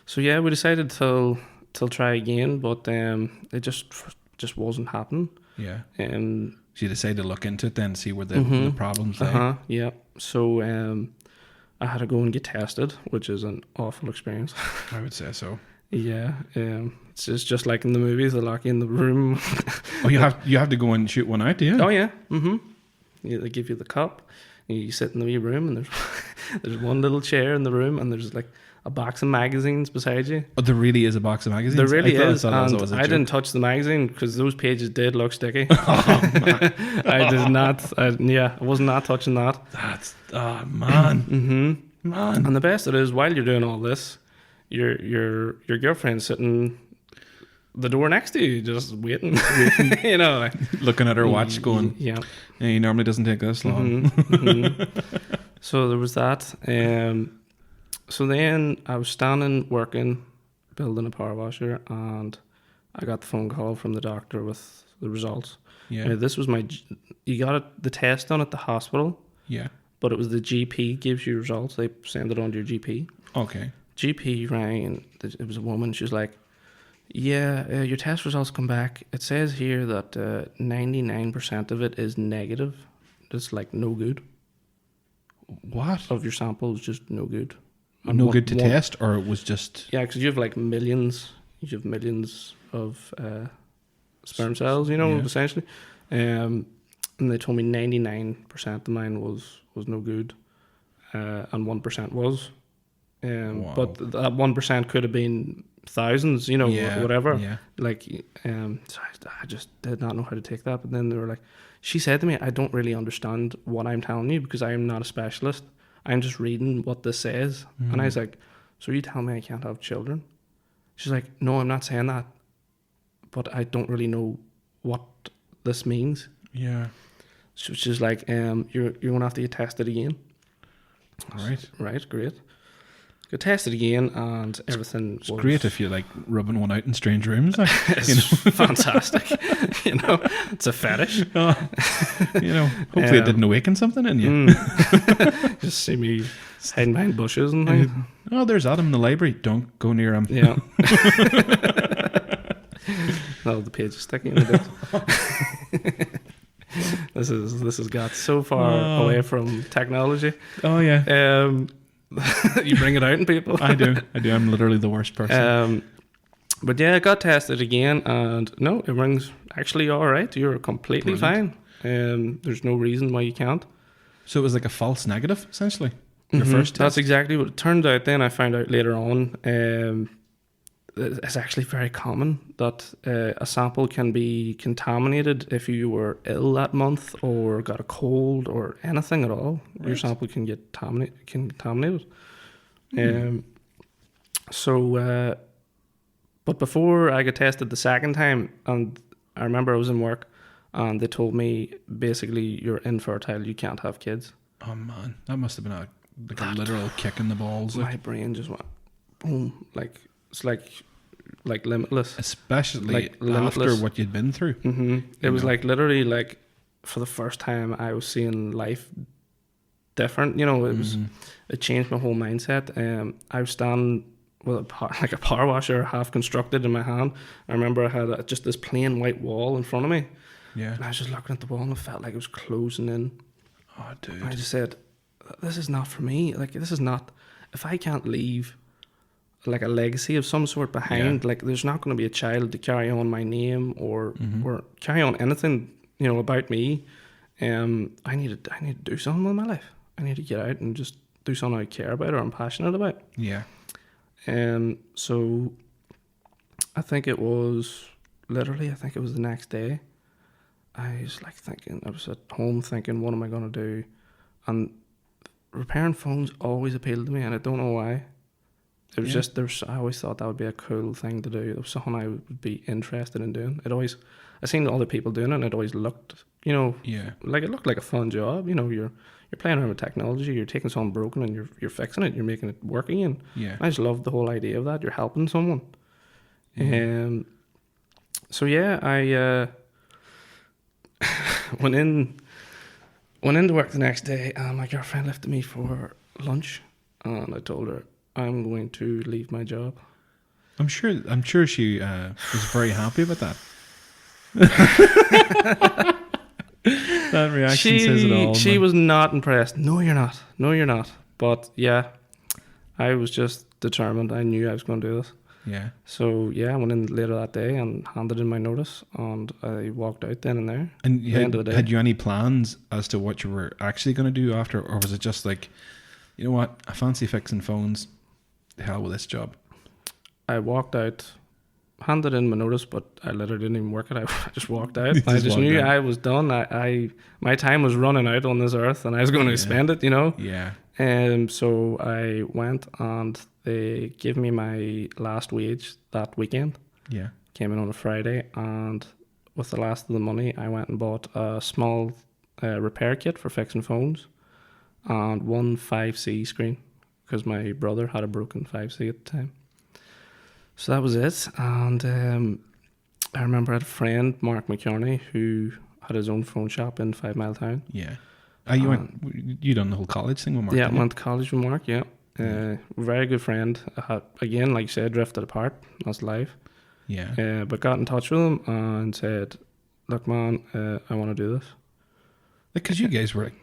[SPEAKER 3] So yeah, we decided to try again, but it just wasn't happening.
[SPEAKER 2] Yeah.
[SPEAKER 3] Um,
[SPEAKER 2] So you decided to look into it then, see where the problems lay.
[SPEAKER 3] yeah. So I had to go and get tested, which is an awful experience.
[SPEAKER 2] I would say so.
[SPEAKER 3] Yeah, it's just like in the movies, they lock you in the room.
[SPEAKER 2] Oh, you have to go and shoot one out, do you?
[SPEAKER 3] Oh yeah, yeah, they give you the cup, and you sit in the wee room, and there's one little chair in the room, and there's like a box of magazines beside you.
[SPEAKER 2] Oh, there really is a box of magazines?
[SPEAKER 3] There really
[SPEAKER 2] I
[SPEAKER 3] is,
[SPEAKER 2] thought that
[SPEAKER 3] and
[SPEAKER 2] was a
[SPEAKER 3] I
[SPEAKER 2] joke.
[SPEAKER 3] didn't touch the magazine because those pages did look sticky.
[SPEAKER 2] Oh, man.
[SPEAKER 3] I did not. I was not touching that.
[SPEAKER 2] That's, oh, man. Man.
[SPEAKER 3] And the best of it is, while you're doing all this, your girlfriend's sitting the door next to you, just waiting. You know, like,
[SPEAKER 2] Looking at her watch going,
[SPEAKER 3] yeah.
[SPEAKER 2] he normally doesn't take this long.
[SPEAKER 3] So there was that. So then I was standing, working, building a power washer, and I got the phone call from the doctor with the results.
[SPEAKER 2] Yeah.
[SPEAKER 3] This was you got the test done at the hospital,
[SPEAKER 2] Yeah.
[SPEAKER 3] but it was the GP gives you results. They send it on to your GP.
[SPEAKER 2] Okay.
[SPEAKER 3] GP rang, and it was a woman. She was like, yeah, your test results come back. It says here that 99% of it is negative. It's like no good.
[SPEAKER 2] What?
[SPEAKER 3] Of your sample is just no good. And
[SPEAKER 2] No good to test, or it was just...
[SPEAKER 3] Yeah, because you have like millions. You have millions of sperm cells, you know,
[SPEAKER 2] Yeah.
[SPEAKER 3] essentially. And they told me 99% of mine was no good, and 1% was.
[SPEAKER 2] Wow.
[SPEAKER 3] But that 1% could have been thousands, you know, whatever.
[SPEAKER 2] Yeah.
[SPEAKER 3] Like, so I just did not know how to take that. But then they were like, she said to me, I don't really understand what I'm telling you because I am not a specialist. I'm just reading what this says. And I was like, so you tell me I can't have children? She's like, no, I'm not saying that. But I don't really know what this means.
[SPEAKER 2] Yeah.
[SPEAKER 3] So she's like, you're going to have to get tested again.
[SPEAKER 2] All right.
[SPEAKER 3] Right, great. Got tested again, and everything
[SPEAKER 2] It's
[SPEAKER 3] was
[SPEAKER 2] great if you like rubbing one out in strange rooms. Like,
[SPEAKER 3] it's fantastic. You know, it's a fetish.
[SPEAKER 2] you know, hopefully it didn't awaken something in you.
[SPEAKER 3] Just see me hiding behind bushes and things.
[SPEAKER 2] Oh, there's Adam in the library. Don't go near him.
[SPEAKER 3] Yeah. No, the page is sticking in a bit. This has got so far away from technology.
[SPEAKER 2] Oh, yeah.
[SPEAKER 3] You bring it out in people.
[SPEAKER 2] I do. I'm literally the worst person.
[SPEAKER 3] But yeah, I got tested again, and no, everything's actually all right. You're completely fine. There's no reason why you can't.
[SPEAKER 2] So it was like a false negative, essentially. Your first
[SPEAKER 3] That's
[SPEAKER 2] test.
[SPEAKER 3] exactly what it turned out. Then I found out later on, it's actually very common that a sample can be contaminated if you were ill that month or got a cold or anything at all. Right. Your sample can get contaminated. But before I got tested the second time, and I remember I was in work, and they told me basically you're infertile, you can't have kids.
[SPEAKER 2] Oh man, that must have been a literal kick in the balls.
[SPEAKER 3] My brain just went boom, it's like limitless.
[SPEAKER 2] Especially
[SPEAKER 3] like limitless.
[SPEAKER 2] After what you'd been through.
[SPEAKER 3] Mm-hmm. It was like literally like for the first time I was seeing life different. You know, it changed my whole mindset. I was standing with a power washer half constructed in my hand. I remember I had just this plain white wall in front of me.
[SPEAKER 2] Yeah.
[SPEAKER 3] And I was just looking at the wall and it felt like it was closing in.
[SPEAKER 2] Oh, dude.
[SPEAKER 3] I just said, this is not for me. Like, this is not, if I can't leave like a legacy of some sort behind, like there's not going to be a child to carry on my name or carry on anything, you know, about me. I need to do something with my life. I need to get out and just do something I care about or I'm passionate about.
[SPEAKER 2] Yeah.
[SPEAKER 3] So I think it was the next day. I was like thinking, I was at home thinking, what am I going to do? And repairing phones always appealed to me, and I don't know why. It was I always thought that would be a cool thing to do. It was something I would be interested in doing. I seen other people doing it, and it always looked, you know, like it looked like a fun job. You know, you're playing around with technology, you're taking something broken and you're fixing it, you're making it work again.
[SPEAKER 2] Yeah.
[SPEAKER 3] I just loved the whole idea of that. You're helping someone. So yeah, I went into work the next day, and my girlfriend lifted me for lunch, and I told her I'm going to leave my job.
[SPEAKER 2] I'm sure she was very happy with that. That reaction says it all.
[SPEAKER 3] She was not impressed. No, you're not. No, you're not. But yeah, I was just determined. I knew I was going to do this.
[SPEAKER 2] Yeah.
[SPEAKER 3] So yeah, I went in later that day and handed in my notice, and I walked out then and there.
[SPEAKER 2] And
[SPEAKER 3] Had
[SPEAKER 2] you any plans as to what you were actually going to do after, or was it just like, you know what, I fancy fixing phones, the hell with this job?
[SPEAKER 3] I walked out, handed in my notice, but I literally didn't even work it. I just walked out. I just knew I was done. My time was running out on this earth, and I was going to spend it, you know.
[SPEAKER 2] Yeah.
[SPEAKER 3] So I went, and they gave me my last wage that weekend.
[SPEAKER 2] Yeah.
[SPEAKER 3] Came in on a Friday, and with the last of the money, I went and bought a small repair kit for fixing phones and one 5C screen, because my brother had a broken 5C at the time. So that was it. And I remember I had a friend, Mark McKearney, who had his own phone shop in 5 Mile Town.
[SPEAKER 2] Yeah. You done the whole college thing with Mark?
[SPEAKER 3] Yeah, I went to college with Mark, yeah. Very good friend. Again, like you said, drifted apart. That's life.
[SPEAKER 2] Yeah.
[SPEAKER 3] But got in touch with him and said, look, man, I want to do this.
[SPEAKER 2] Because you guys were like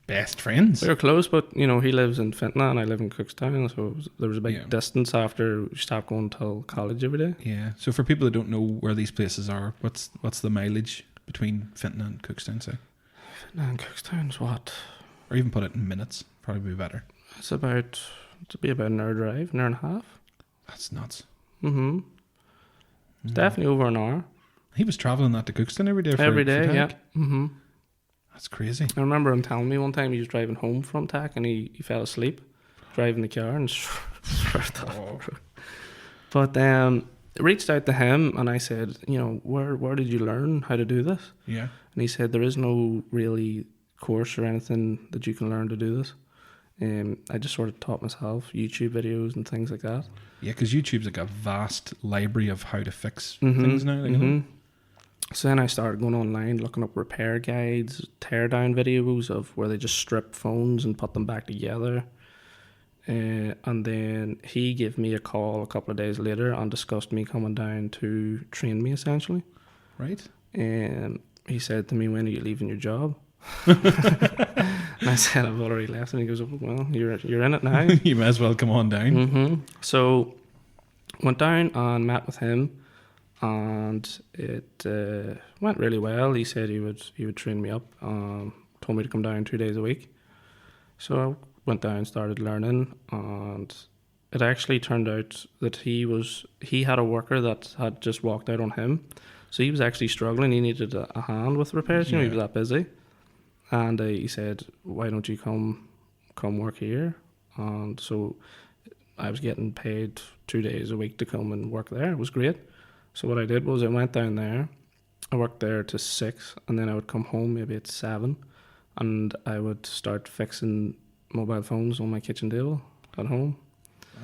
[SPEAKER 2] best friends.
[SPEAKER 3] We were close, but, you know, he lives in Fintona and I live in Cookstown, so there was a big distance after we stopped going till college every day.
[SPEAKER 2] Yeah. So for people that don't know where these places are, what's the mileage between Fintona and Cookstown, say?
[SPEAKER 3] Fintona and Cookstown's what?
[SPEAKER 2] Or even put it in minutes, probably be better.
[SPEAKER 3] It's about an hour drive, an hour and a half.
[SPEAKER 2] That's nuts.
[SPEAKER 3] Mm-hmm. It's definitely over an hour.
[SPEAKER 2] He was travelling that to Cookstown every day.
[SPEAKER 3] Every day, yeah. Mm-hmm.
[SPEAKER 2] That's crazy.
[SPEAKER 3] I remember him telling me one time he was driving home from TAC and he fell asleep driving the car and But reached out to him and I said, you know, where did you learn how to do this?
[SPEAKER 2] Yeah.
[SPEAKER 3] And he said there is no really course or anything that you can learn to do this. I just sort of taught myself YouTube videos and things like that.
[SPEAKER 2] Yeah, because YouTube's like a vast library of how to fix things now. Like, you know?
[SPEAKER 3] So then I started going online, looking up repair guides, tear down videos of where they just strip phones and put them back together. And then he gave me a call a couple of days later and discussed me coming down to train me, essentially.
[SPEAKER 2] Right.
[SPEAKER 3] He said to me, when are you leaving your job? And I said, I've already left. And he goes, well, you're in it now.
[SPEAKER 2] You may as well come on down.
[SPEAKER 3] So went down and met with him. And it went really well. He said he would train me up. Told me to come down 2 days a week. So I went down, started learning, and it actually turned out that he had a worker that had just walked out on him. So he was actually struggling. He needed a hand with repairs. You know, he was that busy. And he said, "Why don't you come work here?" And so I was getting paid 2 days a week to come and work there. It was great. So what I did was I went down there, I worked there to 6, and then I would come home maybe at 7, and I would start fixing mobile phones on my kitchen table at home.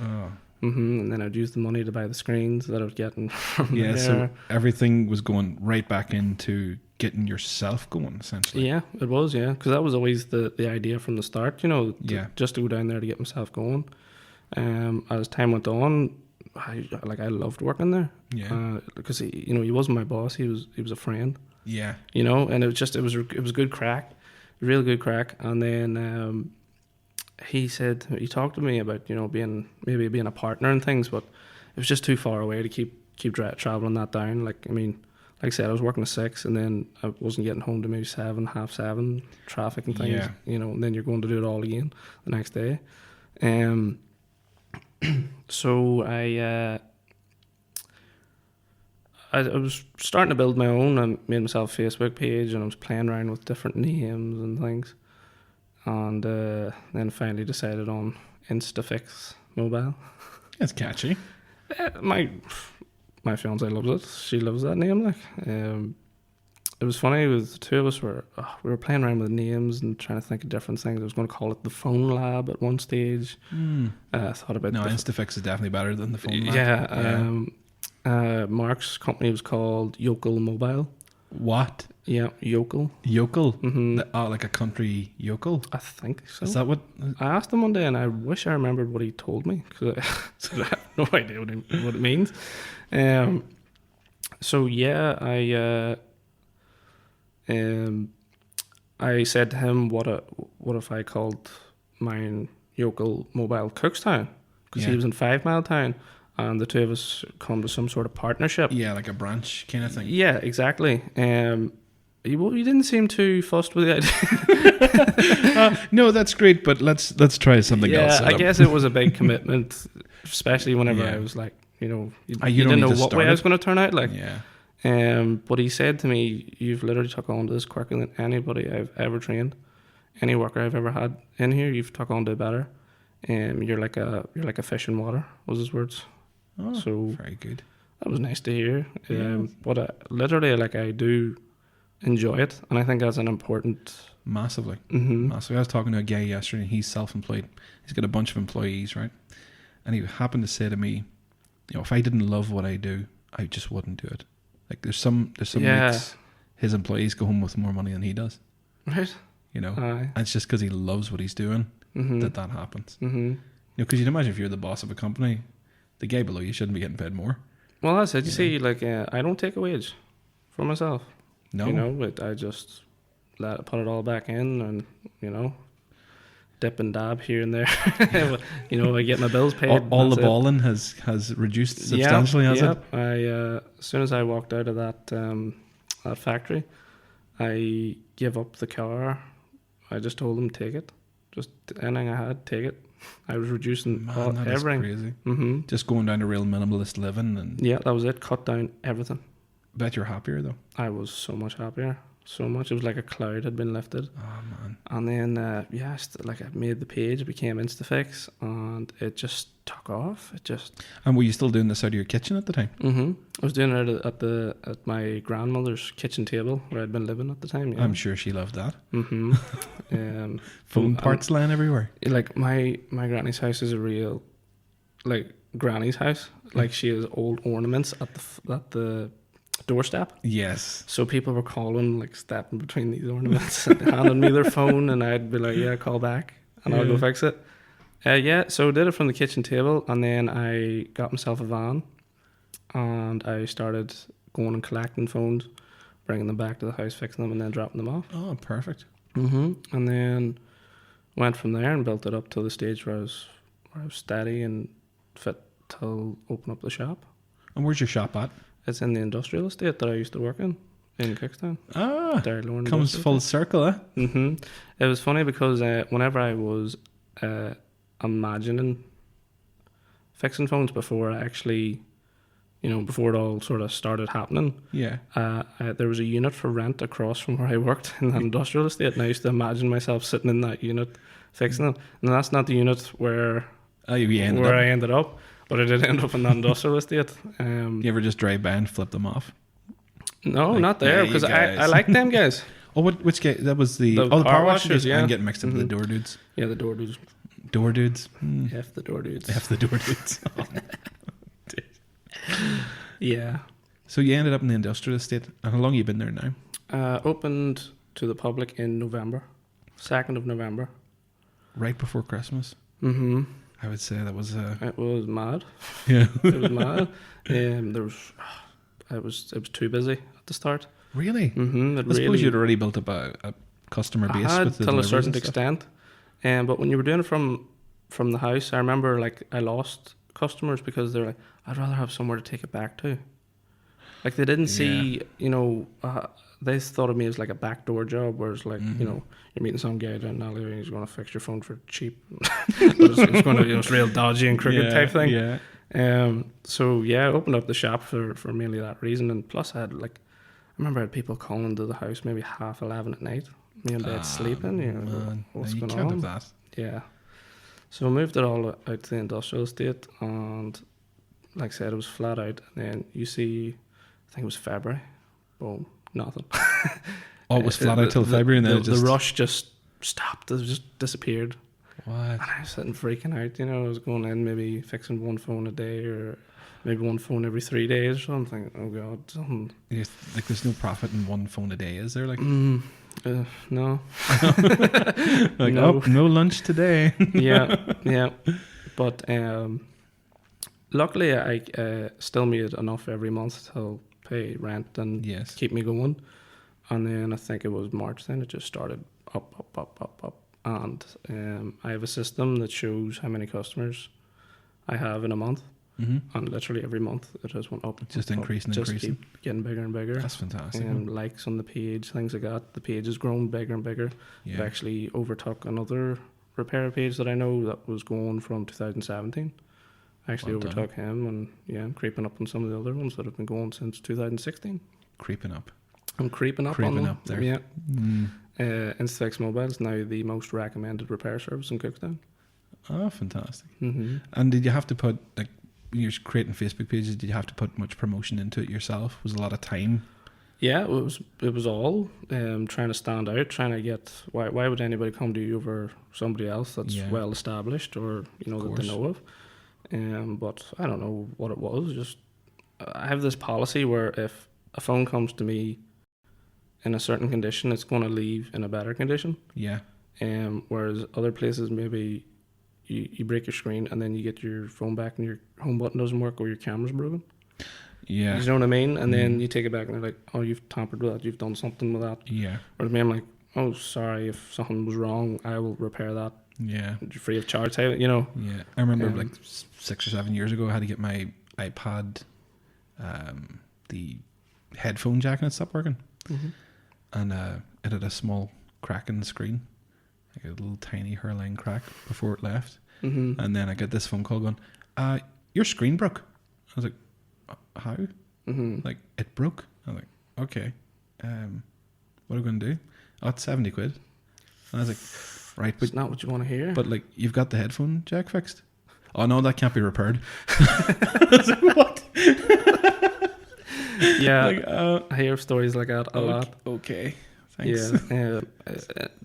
[SPEAKER 2] Oh.
[SPEAKER 3] And then I'd use the money to buy the screens that I was getting from there.
[SPEAKER 2] So everything was going right back into getting yourself going, essentially.
[SPEAKER 3] Yeah, it was, yeah, because that was always the idea from the start, you know, just to go down there to get myself going. As time went on, I loved working there. Yeah. Because he wasn't my boss. He was a friend.
[SPEAKER 2] Yeah.
[SPEAKER 3] You know, and it was good crack, real good crack. And then he talked to me about being a partner and things, but it was just too far away to keep traveling that down. Like I said, I was working at 6, and then I wasn't getting home to maybe 7, half 7, traffic and things. Yeah. And then you're going to do it all again the next day. So I was starting to build my own. I made myself a Facebook page, and I was playing around with different names and things. And then finally decided on Instafix mobile.
[SPEAKER 2] That's catchy.
[SPEAKER 3] My fiance loves it. She loves that name. It was funny. With the two of us, we were playing around with names and trying to think of different things. I was going to call it the Phone Lab at one stage. I thought about
[SPEAKER 2] Instafix is definitely better than the Phone Lab.
[SPEAKER 3] Yeah. Mark's company was called Yokel Mobile.
[SPEAKER 2] What?
[SPEAKER 3] Yeah, yokel.
[SPEAKER 2] Yokel?
[SPEAKER 3] Mm-hmm.
[SPEAKER 2] Like a country yokel?
[SPEAKER 3] I think so.
[SPEAKER 2] Is that what?
[SPEAKER 3] I asked him one day, and I wish I remembered what he told me, because I have no idea what it means. So yeah, I said to him, what if I called mine yokel mobile Cookstown, because he was in 5 Mile Town, and the two of us come to some sort of partnership.
[SPEAKER 2] Yeah, like a branch kind of thing.
[SPEAKER 3] Yeah, exactly. He didn't seem too fussed with the idea.
[SPEAKER 2] No, that's great, but let's try something else.
[SPEAKER 3] Yeah, I guess it was a big commitment, especially whenever I was like, you didn't know what way I was going to turn out. Like, but he said to me, "You've literally took on to this quicker than anybody I've ever trained, any worker I've ever had in here. You've took on to it better. You're like a fish in water," was his words.
[SPEAKER 2] Oh,
[SPEAKER 3] so
[SPEAKER 2] very good.
[SPEAKER 3] That was nice to hear. But I do enjoy it, and I think that's an important.
[SPEAKER 2] Massively.
[SPEAKER 3] Mm-hmm.
[SPEAKER 2] Massively. I was talking to a guy yesterday. He's self-employed. He's got a bunch of employees, right? And he happened to say to me, if I didn't love what I do, I just wouldn't do it. Like there's some weeks his employees go home with more money than he does.
[SPEAKER 3] Right.
[SPEAKER 2] And it's just because he loves what he's doing that happens.
[SPEAKER 3] Mm-hmm.
[SPEAKER 2] Because you'd imagine if you're the boss of a company, the guy below you shouldn't be getting paid more.
[SPEAKER 3] Well, that's it. You see, I don't take a wage for myself.
[SPEAKER 2] No.
[SPEAKER 3] But I just put it all back in, and dip and dab here and there. I get my bills paid.
[SPEAKER 2] All the balling has reduced substantially, has it?
[SPEAKER 3] As soon as I walked out of that factory, I gave up the car. I just told them, take it. Just anything I had, take it. I was reducing everything.
[SPEAKER 2] Crazy.
[SPEAKER 3] Mm-hmm.
[SPEAKER 2] Just going down to real minimalist living, and
[SPEAKER 3] that was it. Cut down everything.
[SPEAKER 2] Bet you're happier though.
[SPEAKER 3] I was so much happier. So much. It was like a cloud had been lifted.
[SPEAKER 2] Oh man.
[SPEAKER 3] And then I made the page, it became Instafix, and it just took off.
[SPEAKER 2] And were you still doing this out of your kitchen at the time?
[SPEAKER 3] Mm-hmm. I was doing it at my grandmother's kitchen table where I'd been living at the time. Yeah.
[SPEAKER 2] I'm sure she loved that.
[SPEAKER 3] Mm-hmm.
[SPEAKER 2] Phone parts lying everywhere.
[SPEAKER 3] Like my granny's house is a real, granny's house. Like, she has old ornaments at the doorstep.
[SPEAKER 2] Yes.
[SPEAKER 3] So people were calling, stepping between these ornaments and handing me their phone, and I'd be like, yeah, call back and I'll go fix it. So I did it from the kitchen table, and then I got myself a van, and I started going and collecting phones, bringing them back to the house, fixing them, and then dropping them off.
[SPEAKER 2] Oh, perfect.
[SPEAKER 3] Mm-hmm. And then went from there and built it up to the stage where I was steady and fit to open up the shop.
[SPEAKER 2] And where's your shop at?
[SPEAKER 3] It's in the industrial estate that I used to work in Cookstown.
[SPEAKER 2] Ah, comes full circle, eh?
[SPEAKER 3] Mm-hmm. It was funny because whenever I was imagining fixing phones before I actually, before it all sort of started happening, there was a unit for rent across from where I worked in that industrial estate, and I used to imagine myself sitting in that unit fixing it. And that's not the unit where I ended up. But I did end up in that industrial estate.
[SPEAKER 2] You ever just drive by and flip them off?
[SPEAKER 3] No, not there, because I like them guys.
[SPEAKER 2] Oh, which guy? That was the
[SPEAKER 3] power washers, yeah.
[SPEAKER 2] I'm getting mixed up with the door dudes.
[SPEAKER 3] Yeah, the door dudes.
[SPEAKER 2] Door dudes?
[SPEAKER 3] F the door dudes.
[SPEAKER 2] F the door dudes.
[SPEAKER 3] Yeah.
[SPEAKER 2] So you ended up in the industrial estate. And how long have you been there now?
[SPEAKER 3] Opened to the public in November. 2nd of November.
[SPEAKER 2] Right before Christmas?
[SPEAKER 3] Mm-hmm.
[SPEAKER 2] I would say that was...
[SPEAKER 3] It was mad.
[SPEAKER 2] Yeah.
[SPEAKER 3] It was mad. It was too busy at the start.
[SPEAKER 2] Really?
[SPEAKER 3] Mm-hmm.
[SPEAKER 2] I suppose you'd already built up a customer base.
[SPEAKER 3] I had
[SPEAKER 2] with the
[SPEAKER 3] till a certain extent. But when you were doing it from the house, I remember I lost customers because they're like, I'd rather have somewhere to take it back to. Like, they didn't see, they thought of me as like a backdoor job, whereas you're meeting some guy down in alleyway and he's going to fix your phone for cheap. it's going to, it's real dodgy and crooked type thing.
[SPEAKER 2] Yeah.
[SPEAKER 3] I opened up the shop for mainly that reason, and plus I remember I had people calling to the house maybe 11:30 at night, me in bed sleeping. What's going on?
[SPEAKER 2] Have that.
[SPEAKER 3] Yeah. So I moved it all out to the industrial estate, and like I said, it was flat out. And then you see, I think it was February, boom, nothing.
[SPEAKER 2] It was flat out till February, and then
[SPEAKER 3] the rush just stopped. It just disappeared.
[SPEAKER 2] What?
[SPEAKER 3] And I was sitting freaking out. I was going in maybe fixing one phone a day, or maybe one phone every 3 days or something. Oh God, something.
[SPEAKER 2] Like there's no profit in one phone a day, is there? Like
[SPEAKER 3] No.
[SPEAKER 2] like
[SPEAKER 3] No.
[SPEAKER 2] no lunch today.
[SPEAKER 3] yeah. But luckily, I still made enough every month to pay rent and
[SPEAKER 2] Yes.
[SPEAKER 3] keep me going. And then I think it was March. Then it just started up, and I have a system that shows how many customers I have in a month, and literally every month it has went up.
[SPEAKER 2] Just
[SPEAKER 3] up,
[SPEAKER 2] increasing,
[SPEAKER 3] just
[SPEAKER 2] increasing.
[SPEAKER 3] keep getting bigger and bigger.
[SPEAKER 2] That's fantastic.
[SPEAKER 3] Likes on the page, things like that. The page has grown bigger and bigger.
[SPEAKER 2] Yeah.
[SPEAKER 3] It actually overtook another repair page that I know that was going from 2017. I actually
[SPEAKER 2] Well done.
[SPEAKER 3] overtook him, and I'm creeping up on some of the other ones that have been going since 2016.
[SPEAKER 2] Creeping up.
[SPEAKER 3] I'm creeping up
[SPEAKER 2] Creeping
[SPEAKER 3] on them.
[SPEAKER 2] up there.
[SPEAKER 3] Yeah. Instafix Mobile is now the most recommended repair service in Cookstown.
[SPEAKER 2] Oh, fantastic.
[SPEAKER 3] Mm-hmm.
[SPEAKER 2] And did you have to put, like, when you're creating Facebook pages, did you have to put much promotion into it yourself? Was a lot of time?
[SPEAKER 3] Yeah, it was all trying to stand out, trying to get why would anybody come to you over somebody else that's well established or that they know of. But I don't know what it was. Just I have this policy where if a phone comes to me in a certain condition, it's going to leave in a better condition.
[SPEAKER 2] Yeah.
[SPEAKER 3] Whereas other places, maybe you break your screen and then you get your phone back and your home button doesn't work or your camera's broken.
[SPEAKER 2] Yeah.
[SPEAKER 3] You know what I mean? And then you take it back and they're like, oh, you've tampered with that, you've done something with that.
[SPEAKER 2] Yeah.
[SPEAKER 3] Or to me, I'm like, oh, sorry, if something was wrong, I will repair that.
[SPEAKER 2] Yeah.
[SPEAKER 3] Free of charge, Yeah.
[SPEAKER 2] I remember like 6 or 7 years ago, I had to get my iPad, the headphone jack, and it stopped working.
[SPEAKER 3] Mm-hmm.
[SPEAKER 2] And it had a small crack in the screen, like a little tiny hairline crack before it left.
[SPEAKER 3] Mm-hmm.
[SPEAKER 2] And then I get this phone call going, your screen broke. I was like, how?
[SPEAKER 3] Mm-hmm.
[SPEAKER 2] Like, it broke. I was like, okay. What are we going to do? Oh, it's 70 quid. And I was like, right, but
[SPEAKER 3] it's not what you want to hear.
[SPEAKER 2] But like, you've got the headphone jack fixed. Oh no, that can't be repaired. I was like, what?
[SPEAKER 3] Yeah,
[SPEAKER 2] like,
[SPEAKER 3] I hear stories like that a lot.
[SPEAKER 2] Okay, thanks.
[SPEAKER 3] Yeah.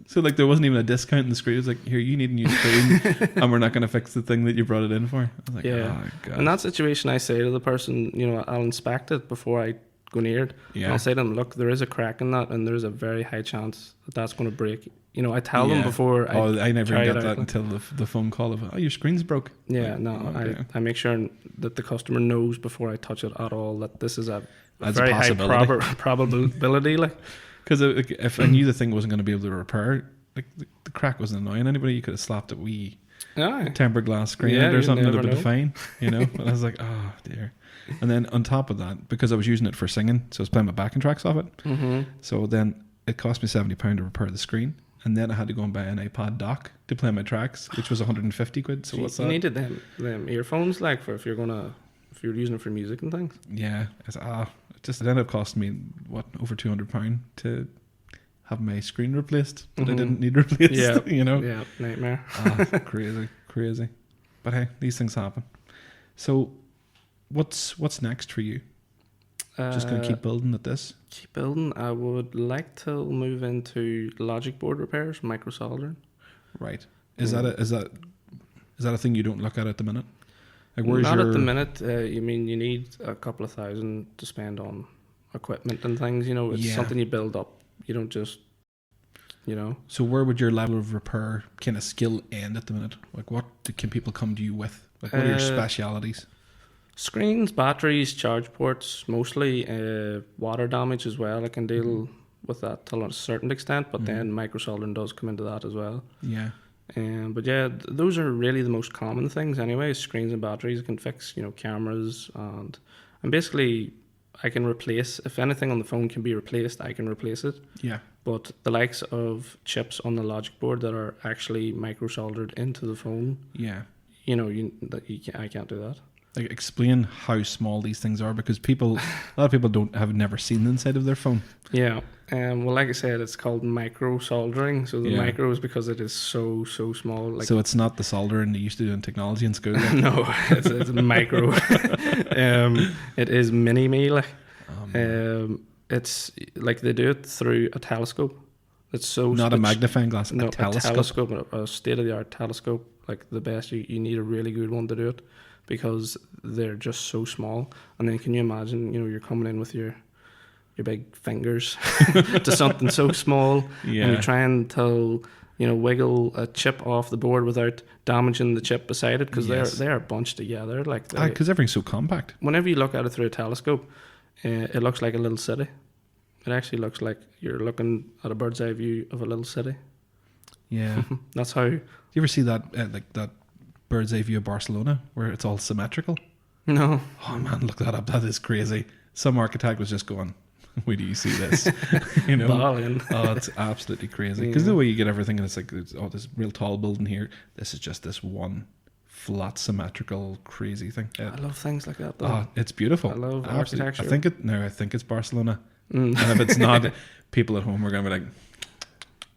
[SPEAKER 2] So like, there wasn't even a discount in the screen. It was like, here, you need a new screen, and we're not going to fix the thing that you brought it in for. I was like,
[SPEAKER 3] Yeah.
[SPEAKER 2] oh god.
[SPEAKER 3] In that situation, I say to the person, I'll inspect it before I go near it.
[SPEAKER 2] Yeah.
[SPEAKER 3] And I'll say to them, look, there is a crack in that, and there's a very high chance that that's going to break. I tell them before.
[SPEAKER 2] I never
[SPEAKER 3] try
[SPEAKER 2] got
[SPEAKER 3] it
[SPEAKER 2] that
[SPEAKER 3] out.
[SPEAKER 2] until the phone call of, oh, your screen's broke.
[SPEAKER 3] Yeah,
[SPEAKER 2] Like,
[SPEAKER 3] no,
[SPEAKER 2] okay.
[SPEAKER 3] I make sure that the customer knows before I touch it at all that this is a
[SPEAKER 2] That's
[SPEAKER 3] very
[SPEAKER 2] a
[SPEAKER 3] high
[SPEAKER 2] possibility.
[SPEAKER 3] probability. Like,
[SPEAKER 2] Because if I knew the thing wasn't going to be able to repair, like the crack wasn't annoying anybody, you could have slapped a wee tempered glass screen
[SPEAKER 3] Yeah,
[SPEAKER 2] or
[SPEAKER 3] you
[SPEAKER 2] something, it'd have
[SPEAKER 3] never
[SPEAKER 2] been fine, But I was like, oh dear. And then on top of that, because I was using it for singing, so I was playing my backing tracks off it.
[SPEAKER 3] mm-hmm.
[SPEAKER 2] So then it cost me £70 to repair the screen, and then I had to go and buy an iPad dock to play my tracks, which was 150 quid. So what's
[SPEAKER 3] you
[SPEAKER 2] that?
[SPEAKER 3] needed them earphones, like, for if you're using it for music and things.
[SPEAKER 2] Yeah, it ended up costing me over £200 to have my screen replaced that I didn't need replaced.
[SPEAKER 3] Yeah,
[SPEAKER 2] Yeah,
[SPEAKER 3] nightmare.
[SPEAKER 2] crazy. But hey, these things happen. So, what's next for you? Just gonna keep building at this.
[SPEAKER 3] Keep building. I would like to move into logic board repairs, micro soldering.
[SPEAKER 2] Right. Is that a thing you don't look at the minute? Like, where's
[SPEAKER 3] Not
[SPEAKER 2] your...
[SPEAKER 3] at the minute. You need a couple of thousand to spend on equipment and things. It's something you build up. You don't just,
[SPEAKER 2] So where would your level of repair kind of skill end at the minute? Like, what can people come to you with? Like, what are your specialities?
[SPEAKER 3] Screens, batteries, charge ports, mostly water damage as well. I can deal with that to a certain extent, but then micro soldering does come into that as well.
[SPEAKER 2] Yeah.
[SPEAKER 3] But yeah, those are really the most common things anyway. Screens and batteries. I can fix, cameras, and basically I can replace, if anything on the phone can be replaced, I can replace it.
[SPEAKER 2] Yeah.
[SPEAKER 3] But the likes of chips on the logic board that are actually micro soldered into the phone,
[SPEAKER 2] Yeah.
[SPEAKER 3] I can't do that.
[SPEAKER 2] Like, explain how small these things are, because a lot of people have never seen the inside of their phone.
[SPEAKER 3] Yeah. Well, like I said, it's called micro soldering. So the micro is because it is so small. Like,
[SPEAKER 2] so it's not the soldering they used to do in technology in school. Like.
[SPEAKER 3] no, it's micro. It is mini me. Like, it's like they do it through a telescope. It's so
[SPEAKER 2] not a magnifying glass,
[SPEAKER 3] a telescope, a state of the art telescope. Like the best. You need a really good one to do it. because they're just so small. And then can you imagine, you're coming in with your big fingers to something so small, and you're trying to wiggle a chip off the board without damaging the chip beside it, because they're bunched together like
[SPEAKER 2] because everything's so compact.
[SPEAKER 3] Whenever you look at it through a telescope, it looks like a little city. It actually looks like you're looking at a bird's eye view of a little city.
[SPEAKER 2] Yeah.
[SPEAKER 3] That's how.
[SPEAKER 2] Do you ever see that that bird's eye view of Barcelona where it's all symmetrical?
[SPEAKER 3] No.
[SPEAKER 2] Oh man, look that up. That is crazy. Some architect was just going, where do you see this?
[SPEAKER 3] Balling.
[SPEAKER 2] Oh, it's absolutely crazy. Because the way you get everything, and it's like, this real tall building here. This is just this one flat, symmetrical, crazy thing.
[SPEAKER 3] I love things like that, though.
[SPEAKER 2] Oh, it's beautiful.
[SPEAKER 3] I love
[SPEAKER 2] absolutely.
[SPEAKER 3] architecture.
[SPEAKER 2] I think it's Barcelona. And if it's not, people at home are going to be like,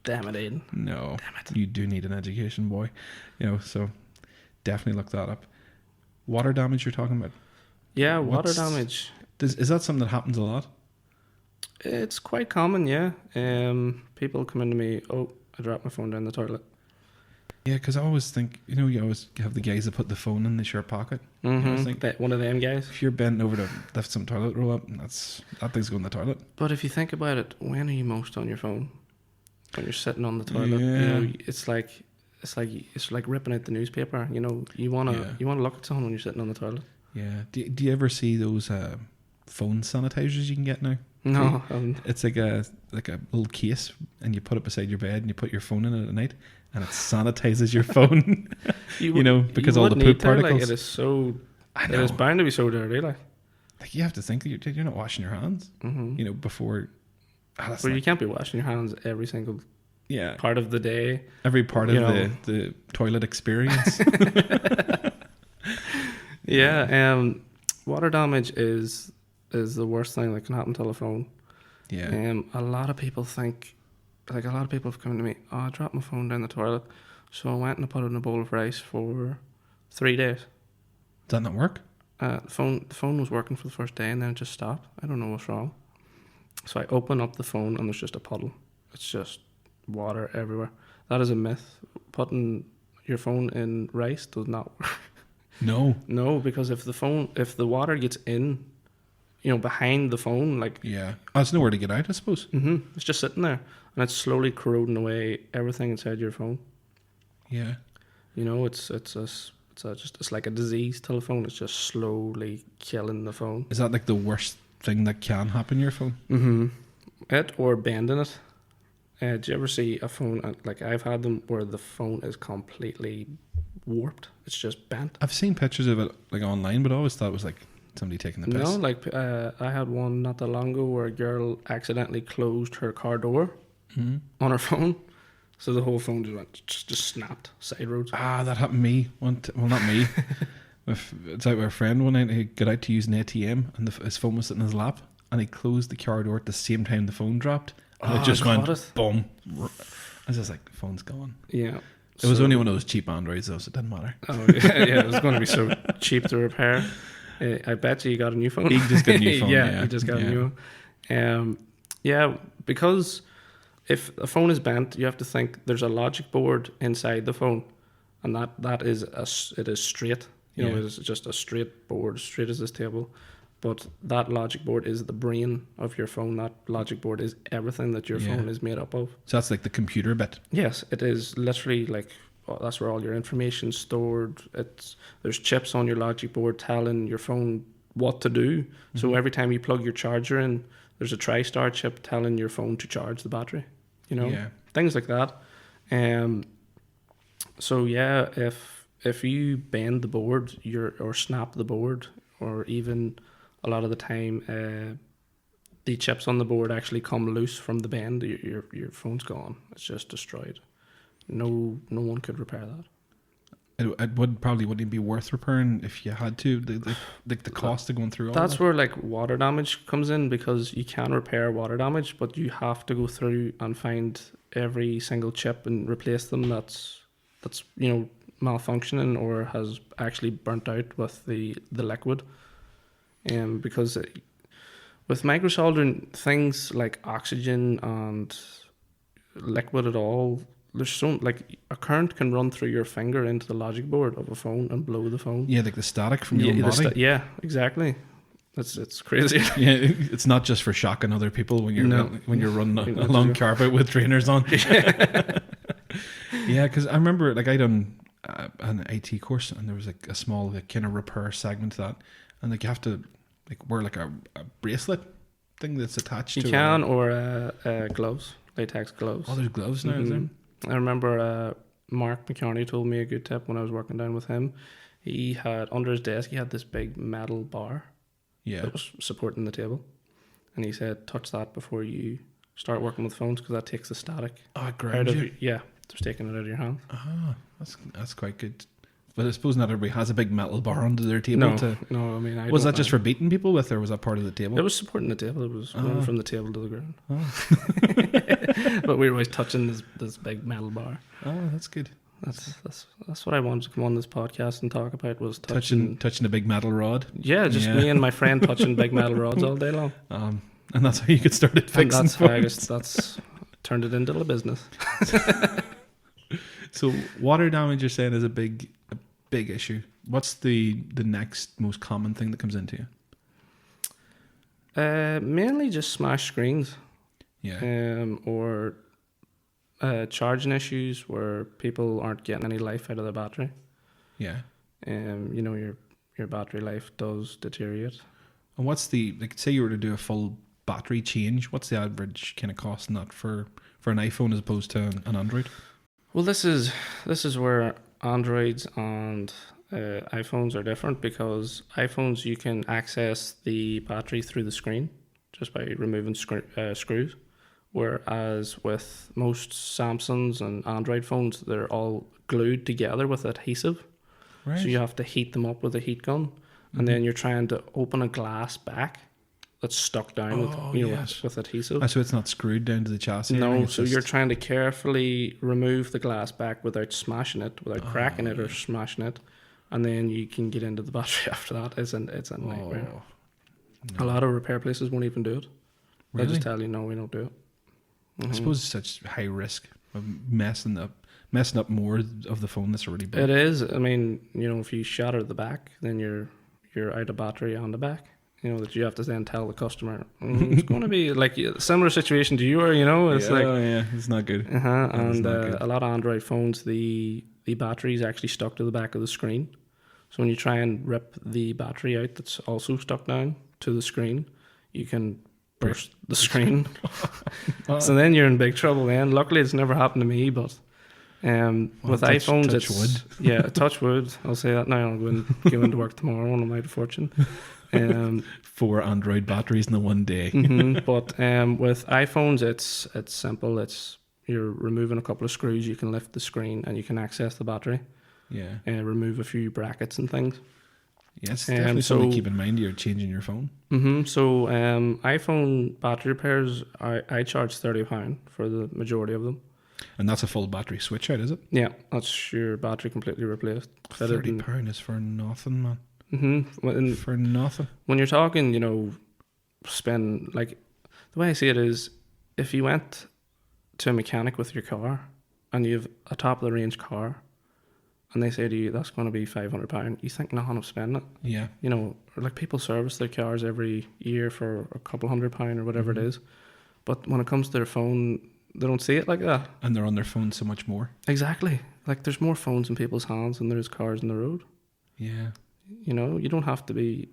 [SPEAKER 3] damn it, Aiden.
[SPEAKER 2] no,
[SPEAKER 3] Damn it.
[SPEAKER 2] you do need an education, boy. So definitely look that up. Water damage you're talking about?
[SPEAKER 3] Yeah, water damage.
[SPEAKER 2] Is that something that happens a lot?
[SPEAKER 3] It's quite common, yeah. People come into me, I dropped my phone down the toilet.
[SPEAKER 2] Yeah, because I always think, you always have the guys that put the phone in the shirt pocket.
[SPEAKER 3] Mm-hmm.
[SPEAKER 2] I think
[SPEAKER 3] One of them guys.
[SPEAKER 2] if you're bent over to lift some toilet roll up, that thing's going in the toilet.
[SPEAKER 3] But if you think about it, when are you most on your phone? When you're sitting on the toilet.
[SPEAKER 2] Yeah.
[SPEAKER 3] It's like ripping out the newspaper. You wanna look at someone when you're sitting on the toilet.
[SPEAKER 2] Yeah. Do you ever see those phone sanitizers you can get now?
[SPEAKER 3] No.
[SPEAKER 2] It's like a little case, and you put it beside your bed, and you put your phone in it at night, and it sanitizes your phone. Because all the poop particles.
[SPEAKER 3] It is so.
[SPEAKER 2] I
[SPEAKER 3] It
[SPEAKER 2] know.
[SPEAKER 3] is bound to be so dirty. Like
[SPEAKER 2] You have to think that you're not washing your hands.
[SPEAKER 3] Mm-hmm.
[SPEAKER 2] Before. That's
[SPEAKER 3] you can't be washing your hands every single part of the day.
[SPEAKER 2] Every part of the toilet experience.
[SPEAKER 3] Yeah. Water damage is the worst thing that can happen to a phone.
[SPEAKER 2] Yeah.
[SPEAKER 3] A lot of people think, like, a lot of people have come to me, I dropped my phone down the toilet, so I went and I put it in a bowl of rice for 3 days.
[SPEAKER 2] Does that not work?
[SPEAKER 3] The phone was working for the first day, and then it just stopped. I don't know what's wrong. So I open up the phone, and there's just a puddle. It's just water everywhere. That is a myth. Putting your phone in rice does not work.
[SPEAKER 2] No.
[SPEAKER 3] No, because if the water gets in, behind the phone, like,
[SPEAKER 2] Yeah. Oh, it's nowhere to get out, I suppose.
[SPEAKER 3] it's just sitting there, and it's slowly corroding away everything inside your phone.
[SPEAKER 2] Yeah.
[SPEAKER 3] It's like a disease telephone. It's just slowly killing the phone.
[SPEAKER 2] Is that like the worst thing that can happen to your phone?
[SPEAKER 3] Mm-hmm. It or bending it. Do you ever see a phone, like I've had them, where the phone is completely warped? It's just bent.
[SPEAKER 2] I've seen pictures of it like online, but I always thought it was like somebody taking the piss.
[SPEAKER 3] No, like I had one not that long ago where a girl accidentally closed her car door on her phone, so the whole phone just snapped side roads.
[SPEAKER 2] Ah, that happened to me. Well, not me. It's out with a friend one night. He got out to use an ATM, and his phone was sitting in his lap, and he closed the car door at the same time the phone dropped, and it just went boom. I was just like, the phone's gone.
[SPEAKER 3] Yeah.
[SPEAKER 2] It was only one of those cheap Androids, though, so it didn't matter.
[SPEAKER 3] Oh yeah, it was going to be so cheap to repair. I bet you got a new phone.
[SPEAKER 2] He just got a new phone.
[SPEAKER 3] Yeah, he just got a new one. Because if a phone is bent, you have to think there's a logic board inside the phone, and that is it is straight. It is just a straight board, straight as this table. But that logic board is the brain of your phone. That logic board is everything that your phone is made up of.
[SPEAKER 2] So that's like the computer bit.
[SPEAKER 3] Yes, it is literally like that's where all your information's stored. There's chips on your logic board telling your phone what to do. Mm-hmm. So every time you plug your charger in, there's a TriStar chip telling your phone to charge the battery. Things like that. So yeah, if you bend the board, or snap the board, or even a lot of the time, the chips on the board actually come loose from the bend, your phone's gone. It's just destroyed. No one could repair that.
[SPEAKER 2] It wouldn't be worth repairing if you had to. The cost of going through all
[SPEAKER 3] that's
[SPEAKER 2] that.
[SPEAKER 3] where like water damage comes in, because you can repair water damage, but you have to go through and find every single chip and replace them that's malfunctioning or has actually burnt out with the liquid. Because with microsoldering, things like oxygen and liquid at all, there's so like a current can run through your finger into the logic board of a phone and blow the phone.
[SPEAKER 2] Yeah, like the static from your own body.
[SPEAKER 3] Yeah, exactly. It's crazy.
[SPEAKER 2] Yeah, it's not just for shocking other people when you're running along carpet with trainers on. Yeah, because I remember like I done an IT course and there was like a small like, kind of repair segment to that, and like you have to like wear like a bracelet thing that's attached.
[SPEAKER 3] You
[SPEAKER 2] to
[SPEAKER 3] can or gloves, latex gloves.
[SPEAKER 2] Oh, there's gloves now. Is there?
[SPEAKER 3] I remember Mark McCarney told me a good tip when I was working down with him. He had under his desk he had this big metal bar.
[SPEAKER 2] Yeah.
[SPEAKER 3] That was supporting the table, and he said, "Touch that before you start working with phones because that takes the static
[SPEAKER 2] Oh, it
[SPEAKER 3] out
[SPEAKER 2] grinds
[SPEAKER 3] of
[SPEAKER 2] you.
[SPEAKER 3] your, yeah, just taking it out of your hand."
[SPEAKER 2] Ah, that's quite good. But I suppose not everybody has a big metal bar under their table.
[SPEAKER 3] No, I mean,
[SPEAKER 2] Was that just for beating people with, or was that part of the table?
[SPEAKER 3] It was supporting the table. It was running from the table to the ground. But we were always touching this big metal bar.
[SPEAKER 2] Oh, that's good.
[SPEAKER 3] That's what I wanted to come on this podcast and talk about was
[SPEAKER 2] Touching a big metal rod.
[SPEAKER 3] Yeah, just me and my friend touching big metal rods all day long.
[SPEAKER 2] And that's how you could start it fixing.
[SPEAKER 3] And that's how I guess that's turned it into a business.
[SPEAKER 2] So water damage, you're saying, is a big issue. What's the next most common thing that comes into you?
[SPEAKER 3] Mainly just smashed screens.
[SPEAKER 2] Yeah.
[SPEAKER 3] Or charging issues where people aren't getting any life out of their battery.
[SPEAKER 2] Yeah.
[SPEAKER 3] You know, your battery life does deteriorate.
[SPEAKER 2] And what's say you were to do a full battery change, what's the average kind of cost in that for an iPhone as opposed to an Android?
[SPEAKER 3] Well, this is where Androids and iPhones are different, because iPhones you can access the battery through the screen just by removing screws, whereas with most Samsungs and Android phones they're all glued together with adhesive.
[SPEAKER 2] Right.
[SPEAKER 3] So you have to heat them up with a heat gun, and then you're trying to open a glass back that's stuck down with adhesive.
[SPEAKER 2] So it's not screwed down to the chassis?
[SPEAKER 3] No, so you're trying to carefully remove the glass back without smashing it, without cracking it or smashing it, and then you can get into the battery after that. It's a nightmare.
[SPEAKER 2] No.
[SPEAKER 3] A lot of repair places won't even do it.
[SPEAKER 2] Really?
[SPEAKER 3] They'll just tell you, no, we don't do it.
[SPEAKER 2] I suppose it's such high risk of messing up more of the phone that's already built.
[SPEAKER 3] It is. I mean, you know, if you shatter the back, then you're out of battery on the back. You know, that you have to then tell the customer. It's going to be like a similar situation to you, or, you know, it's
[SPEAKER 2] it's not good.
[SPEAKER 3] And a lot of Android phones, the battery is actually stuck to the back of the screen. So when you try and rip the battery out that's also stuck down to the screen, you can burst the screen. So then you're in big trouble then. Luckily it's never happened to me, but with iPhones
[SPEAKER 2] touch
[SPEAKER 3] it's
[SPEAKER 2] wood.
[SPEAKER 3] Yeah, touch wood. I'll say that now. I'll go into work tomorrow and I'm out of fortune.
[SPEAKER 2] 4 Android batteries in the one day.
[SPEAKER 3] But with iPhones it's simple. You're removing a couple of screws, you can lift the screen and you can access the battery.
[SPEAKER 2] Yeah.
[SPEAKER 3] Remove a few brackets and things.
[SPEAKER 2] Yes, definitely something to keep in mind. You're changing your phone.
[SPEAKER 3] So iPhone battery repairs, I charge £30 for the majority of them.
[SPEAKER 2] And that's a full battery switch out, is it?
[SPEAKER 3] Yeah, that's your battery completely replaced.
[SPEAKER 2] £30 is for nothing, man. For nothing.
[SPEAKER 3] When you're talking, you know, spend, like, the way I see it is, if you went to a mechanic with your car and you have a top of the range car and they say to you that's going to be £500, you think nothing of spending it.
[SPEAKER 2] Yeah.
[SPEAKER 3] You know, like people service their cars every year for a couple £100 or whatever it is, but when it comes to their phone they don't see it like that.
[SPEAKER 2] And they're on their phone so much more.
[SPEAKER 3] Exactly. Like there's more phones in people's hands than there's cars on the road.
[SPEAKER 2] Yeah.
[SPEAKER 3] You know, you don't have to be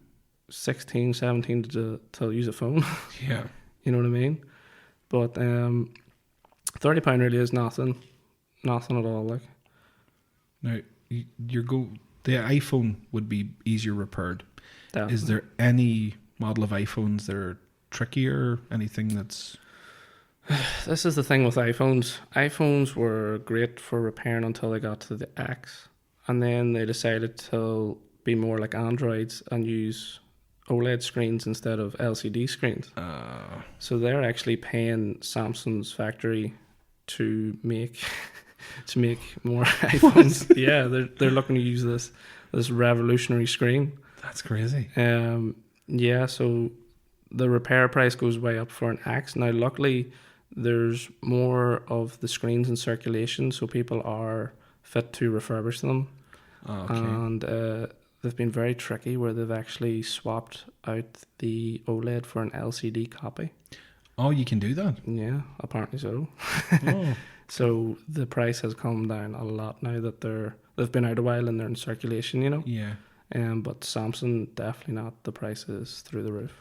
[SPEAKER 3] 16, 17 to use a phone.
[SPEAKER 2] Yeah.
[SPEAKER 3] You know what I mean? But £30 really is nothing at all. Like
[SPEAKER 2] now, the iPhone would be easier repaired.
[SPEAKER 3] Definitely.
[SPEAKER 2] Is there any model of iPhones that are trickier? Anything that's...
[SPEAKER 3] This is the thing with iPhones. iPhones were great for repairing until they got to the X, and then they decided to be more like Androids and use OLED screens instead of LCD screens. So they're actually paying Samsung's factory to make more iPhones.
[SPEAKER 2] What?
[SPEAKER 3] Yeah, they're looking to use this revolutionary screen.
[SPEAKER 2] That's crazy.
[SPEAKER 3] Yeah, so the repair price goes way up for an X. Now, luckily, there's more of the screens in circulation, so people are fit to refurbish them.
[SPEAKER 2] Oh, okay.
[SPEAKER 3] And they've been very tricky where they've actually swapped out the OLED for an LCD copy.
[SPEAKER 2] Oh, you can do that?
[SPEAKER 3] Yeah, apparently so.
[SPEAKER 2] Oh.
[SPEAKER 3] So the price has come down a lot now that they've been out a while and they're in circulation, you know.
[SPEAKER 2] Yeah.
[SPEAKER 3] But Samsung, definitely not. The price is through the roof.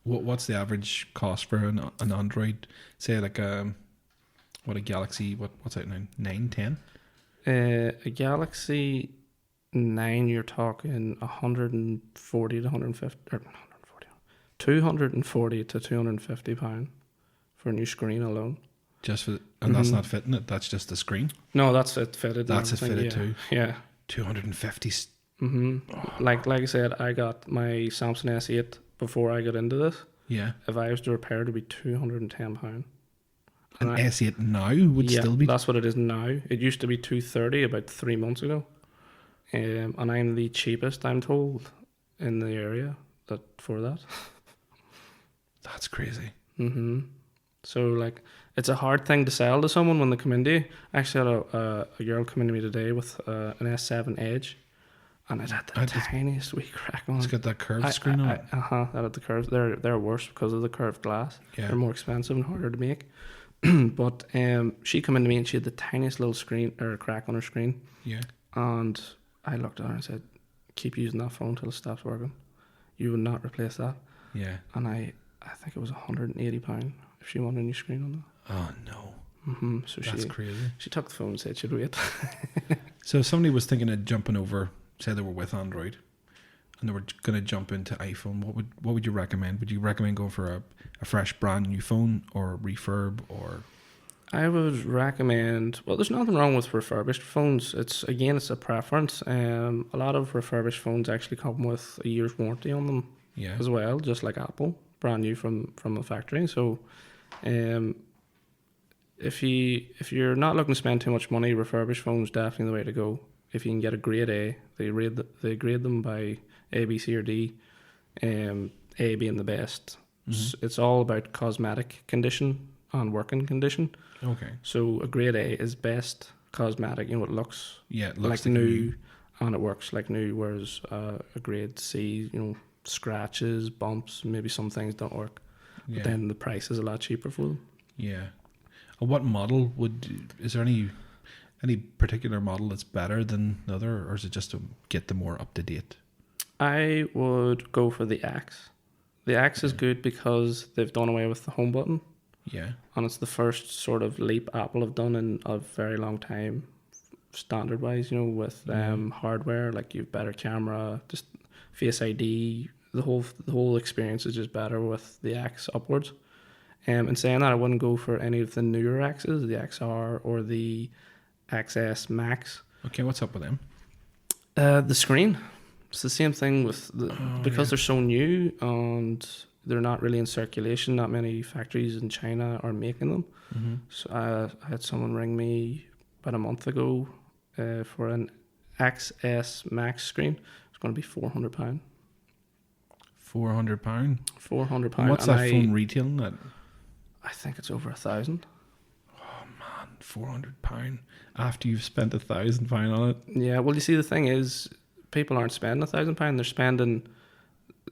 [SPEAKER 2] What's the average cost for an Android? Say like a Galaxy, what's that now? 9, 10?
[SPEAKER 3] A Galaxy 9, you're talking 140 to 150, or 140, 240 to 250 pound for a new screen alone.
[SPEAKER 2] Just for, and that's not fitting it. That's just the screen.
[SPEAKER 3] No, that's it fitted.
[SPEAKER 2] That's it fitted
[SPEAKER 3] yeah.
[SPEAKER 2] too.
[SPEAKER 3] Yeah.
[SPEAKER 2] 250.
[SPEAKER 3] Like I said, I got my Samsung S8 before I got into this.
[SPEAKER 2] Yeah.
[SPEAKER 3] If I was to repair, it would be £210.
[SPEAKER 2] An S8 now would still be.
[SPEAKER 3] That's what it is now. It used to be 230 about 3 months ago, and I'm the cheapest, I'm told, in the area for that.
[SPEAKER 2] That's crazy.
[SPEAKER 3] So like, it's a hard thing to sell to someone when they come into you. I actually had a girl come into me today with an S7 Edge, and it had the tiniest wee crack on it.
[SPEAKER 2] It's got that curved screen on it.
[SPEAKER 3] That had the curves. They're worse because of the curved glass.
[SPEAKER 2] Yeah.
[SPEAKER 3] They're more expensive and harder to make. But she come into me and she had the tiniest little screen or crack on her screen.
[SPEAKER 2] Yeah.
[SPEAKER 3] And I looked at her and said, "Keep using that phone till it stops working. You would not replace that."
[SPEAKER 2] Yeah.
[SPEAKER 3] And I think it was £180 if she wanted a new screen on that.
[SPEAKER 2] Oh no.
[SPEAKER 3] So
[SPEAKER 2] that's crazy.
[SPEAKER 3] She took the phone and said she'd wait.
[SPEAKER 2] So if somebody was thinking of jumping over, say they were with Android, and they were going to jump into iPhone, what would you recommend? Would you recommend going for a fresh brand new phone or a refurb or?
[SPEAKER 3] I would recommend. Well, there's nothing wrong with refurbished phones. It's a preference. A lot of refurbished phones actually come with a year's warranty on them.
[SPEAKER 2] Yeah.
[SPEAKER 3] As well, just like Apple, brand new from the factory. So, if you're not looking to spend too much money, refurbished phones definitely the way to go. If you can get a grade A, they grade them by A, B, C, or D. A being the best. It's all about cosmetic condition and working condition.
[SPEAKER 2] Okay.
[SPEAKER 3] So a grade A is best cosmetic. You know, it looks
[SPEAKER 2] it looks
[SPEAKER 3] like new, and it works like new. Whereas a grade C, you know, scratches, bumps, maybe some things don't work.
[SPEAKER 2] Yeah.
[SPEAKER 3] But then the price is a lot cheaper for them.
[SPEAKER 2] Yeah. And what model is there any particular model that's better than the other, or is it just to get the more up to date?
[SPEAKER 3] I would go for the X. The X is good because they've done away with the home button.
[SPEAKER 2] Yeah. And
[SPEAKER 3] it's the first sort of leap Apple have done in a very long time, standard wise, you know, with hardware, like you've better camera, just Face ID, the whole experience is just better with the X upwards. And saying that, I wouldn't go for any of the newer X's, the XR or the XS Max.
[SPEAKER 2] Okay, what's up with them?
[SPEAKER 3] The screen. It's the same thing with because they're so new and they're not really in circulation. Not many factories in China are making them. So I had someone ring me about a month ago for an XS Max screen. It's going to be £400.
[SPEAKER 2] £400.
[SPEAKER 3] £400.
[SPEAKER 2] And what's that phone retailing at?
[SPEAKER 3] I think it's over 1,000.
[SPEAKER 2] Oh man, £400 after you've spent £1,000 on it.
[SPEAKER 3] Yeah, well, you see, the thing is, people aren't spending £1,000.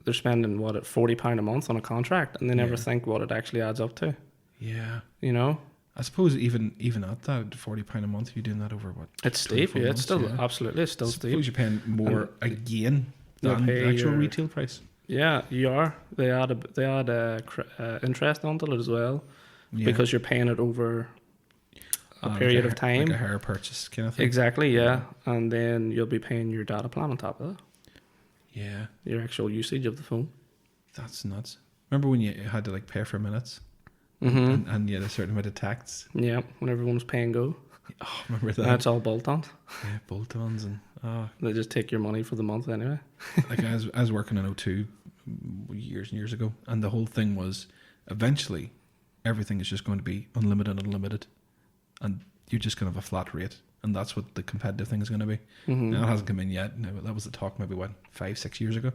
[SPEAKER 3] They're spending what, at £40 a month on a contract, and they never think what it actually adds up to.
[SPEAKER 2] Yeah,
[SPEAKER 3] you know.
[SPEAKER 2] I suppose even at that £40 a month, you're doing that over what?
[SPEAKER 3] It's steep. Yeah, it's still absolutely. It's still steep.
[SPEAKER 2] I suppose you're paying more again than the actual retail price.
[SPEAKER 3] Yeah, you are. They add interest onto it as well, because you're paying it over a period of time,
[SPEAKER 2] like a hire purchase kind of thing.
[SPEAKER 3] Exactly, yeah. And then you'll be paying your data plan on top of that.
[SPEAKER 2] Yeah,
[SPEAKER 3] your actual usage of the phone.
[SPEAKER 2] That's nuts. Remember when you had to like pay for minutes, and you had a certain amount of texts?
[SPEAKER 3] Yeah, when everyone was paying go.
[SPEAKER 2] Oh, remember that?
[SPEAKER 3] Now it's all bolt-ons.
[SPEAKER 2] Yeah, bolt-ons, and
[SPEAKER 3] they just take your money for the month anyway.
[SPEAKER 2] Like I was working in O2 years and years ago, and the whole thing was eventually everything is just going to be unlimited, and you're just going to have a flat rate, and that's what the competitive thing is going to be. Now it hasn't come in yet. No, that was the talk maybe 5-6 years ago,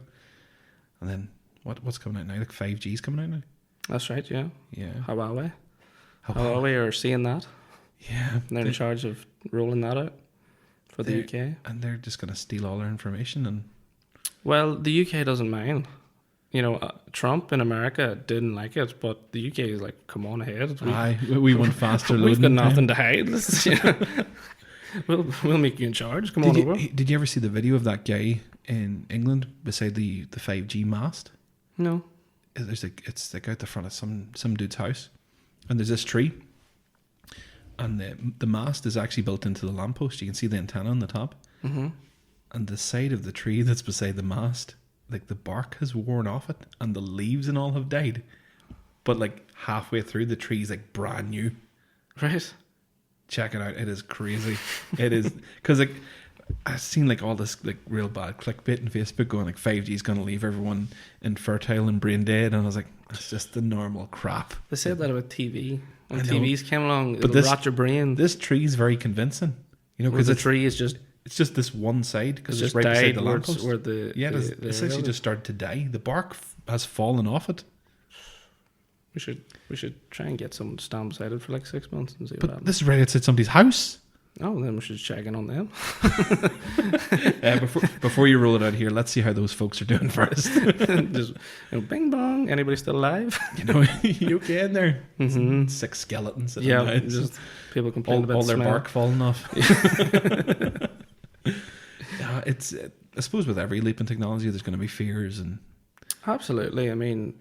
[SPEAKER 2] and then what's coming out now? Like 5G's coming out now.
[SPEAKER 3] That's right. Yeah.
[SPEAKER 2] Yeah.
[SPEAKER 3] Huawei. Huawei are seeing that.
[SPEAKER 2] Yeah.
[SPEAKER 3] And they're in charge of rolling that out for the UK.
[SPEAKER 2] And they're just going to steal all our information. And
[SPEAKER 3] Well, the UK doesn't mind. You know, Trump in America didn't like it, but the UK is like, come on ahead.
[SPEAKER 2] We want faster loading
[SPEAKER 3] We've got
[SPEAKER 2] time.
[SPEAKER 3] nothing to hide. You know, we'll make you in charge. Come on over.
[SPEAKER 2] Did you ever see the video of that guy in England beside the 5G mast?
[SPEAKER 3] No.
[SPEAKER 2] It's like out the front of some dude's house, and there's this tree, and the mast is actually built into the lamppost. You can see the antenna on the top,
[SPEAKER 3] Mm-hmm.
[SPEAKER 2] and the side of the tree that's beside the mast, like the bark has worn off it, and the leaves and all have died, but like halfway through the tree's like brand new.
[SPEAKER 3] Right.
[SPEAKER 2] Check it out. It is crazy. It is because like I've seen like all this like real bad clickbait on Facebook going like 5G is going to leave everyone infertile and brain dead, and I was like, it's just the normal crap.
[SPEAKER 3] They said that about TV. When
[SPEAKER 2] I know.
[SPEAKER 3] TVs came along,
[SPEAKER 2] But
[SPEAKER 3] it'll
[SPEAKER 2] this-
[SPEAKER 3] rot your brain.
[SPEAKER 2] This tree is very convincing, you know,
[SPEAKER 3] Because
[SPEAKER 2] because
[SPEAKER 3] the tree is just
[SPEAKER 2] it's just this one side because it's
[SPEAKER 3] just
[SPEAKER 2] right beside
[SPEAKER 3] died
[SPEAKER 2] the
[SPEAKER 3] where,
[SPEAKER 2] lamppost.
[SPEAKER 3] where the
[SPEAKER 2] Yeah,
[SPEAKER 3] the,
[SPEAKER 2] it's essentially just started to die. The bark has fallen off it.
[SPEAKER 3] we should try and get someone to stand beside it for like 6 months and see what
[SPEAKER 2] But
[SPEAKER 3] happens.
[SPEAKER 2] this is right outside somebody's house.
[SPEAKER 3] Oh, then we should check in on them.
[SPEAKER 2] Before you roll it out here, let's see how those folks are doing first.
[SPEAKER 3] Just bing bong. Anybody still alive?
[SPEAKER 2] You know, you okay in there?
[SPEAKER 3] Mm-hmm.
[SPEAKER 2] 6 skeletons. Sitting
[SPEAKER 3] Yeah,
[SPEAKER 2] down.
[SPEAKER 3] just people complain about
[SPEAKER 2] all their
[SPEAKER 3] smell.
[SPEAKER 2] bark falling off. It's I suppose with every leap in technology, there's going to be fears and
[SPEAKER 3] Absolutely. I mean,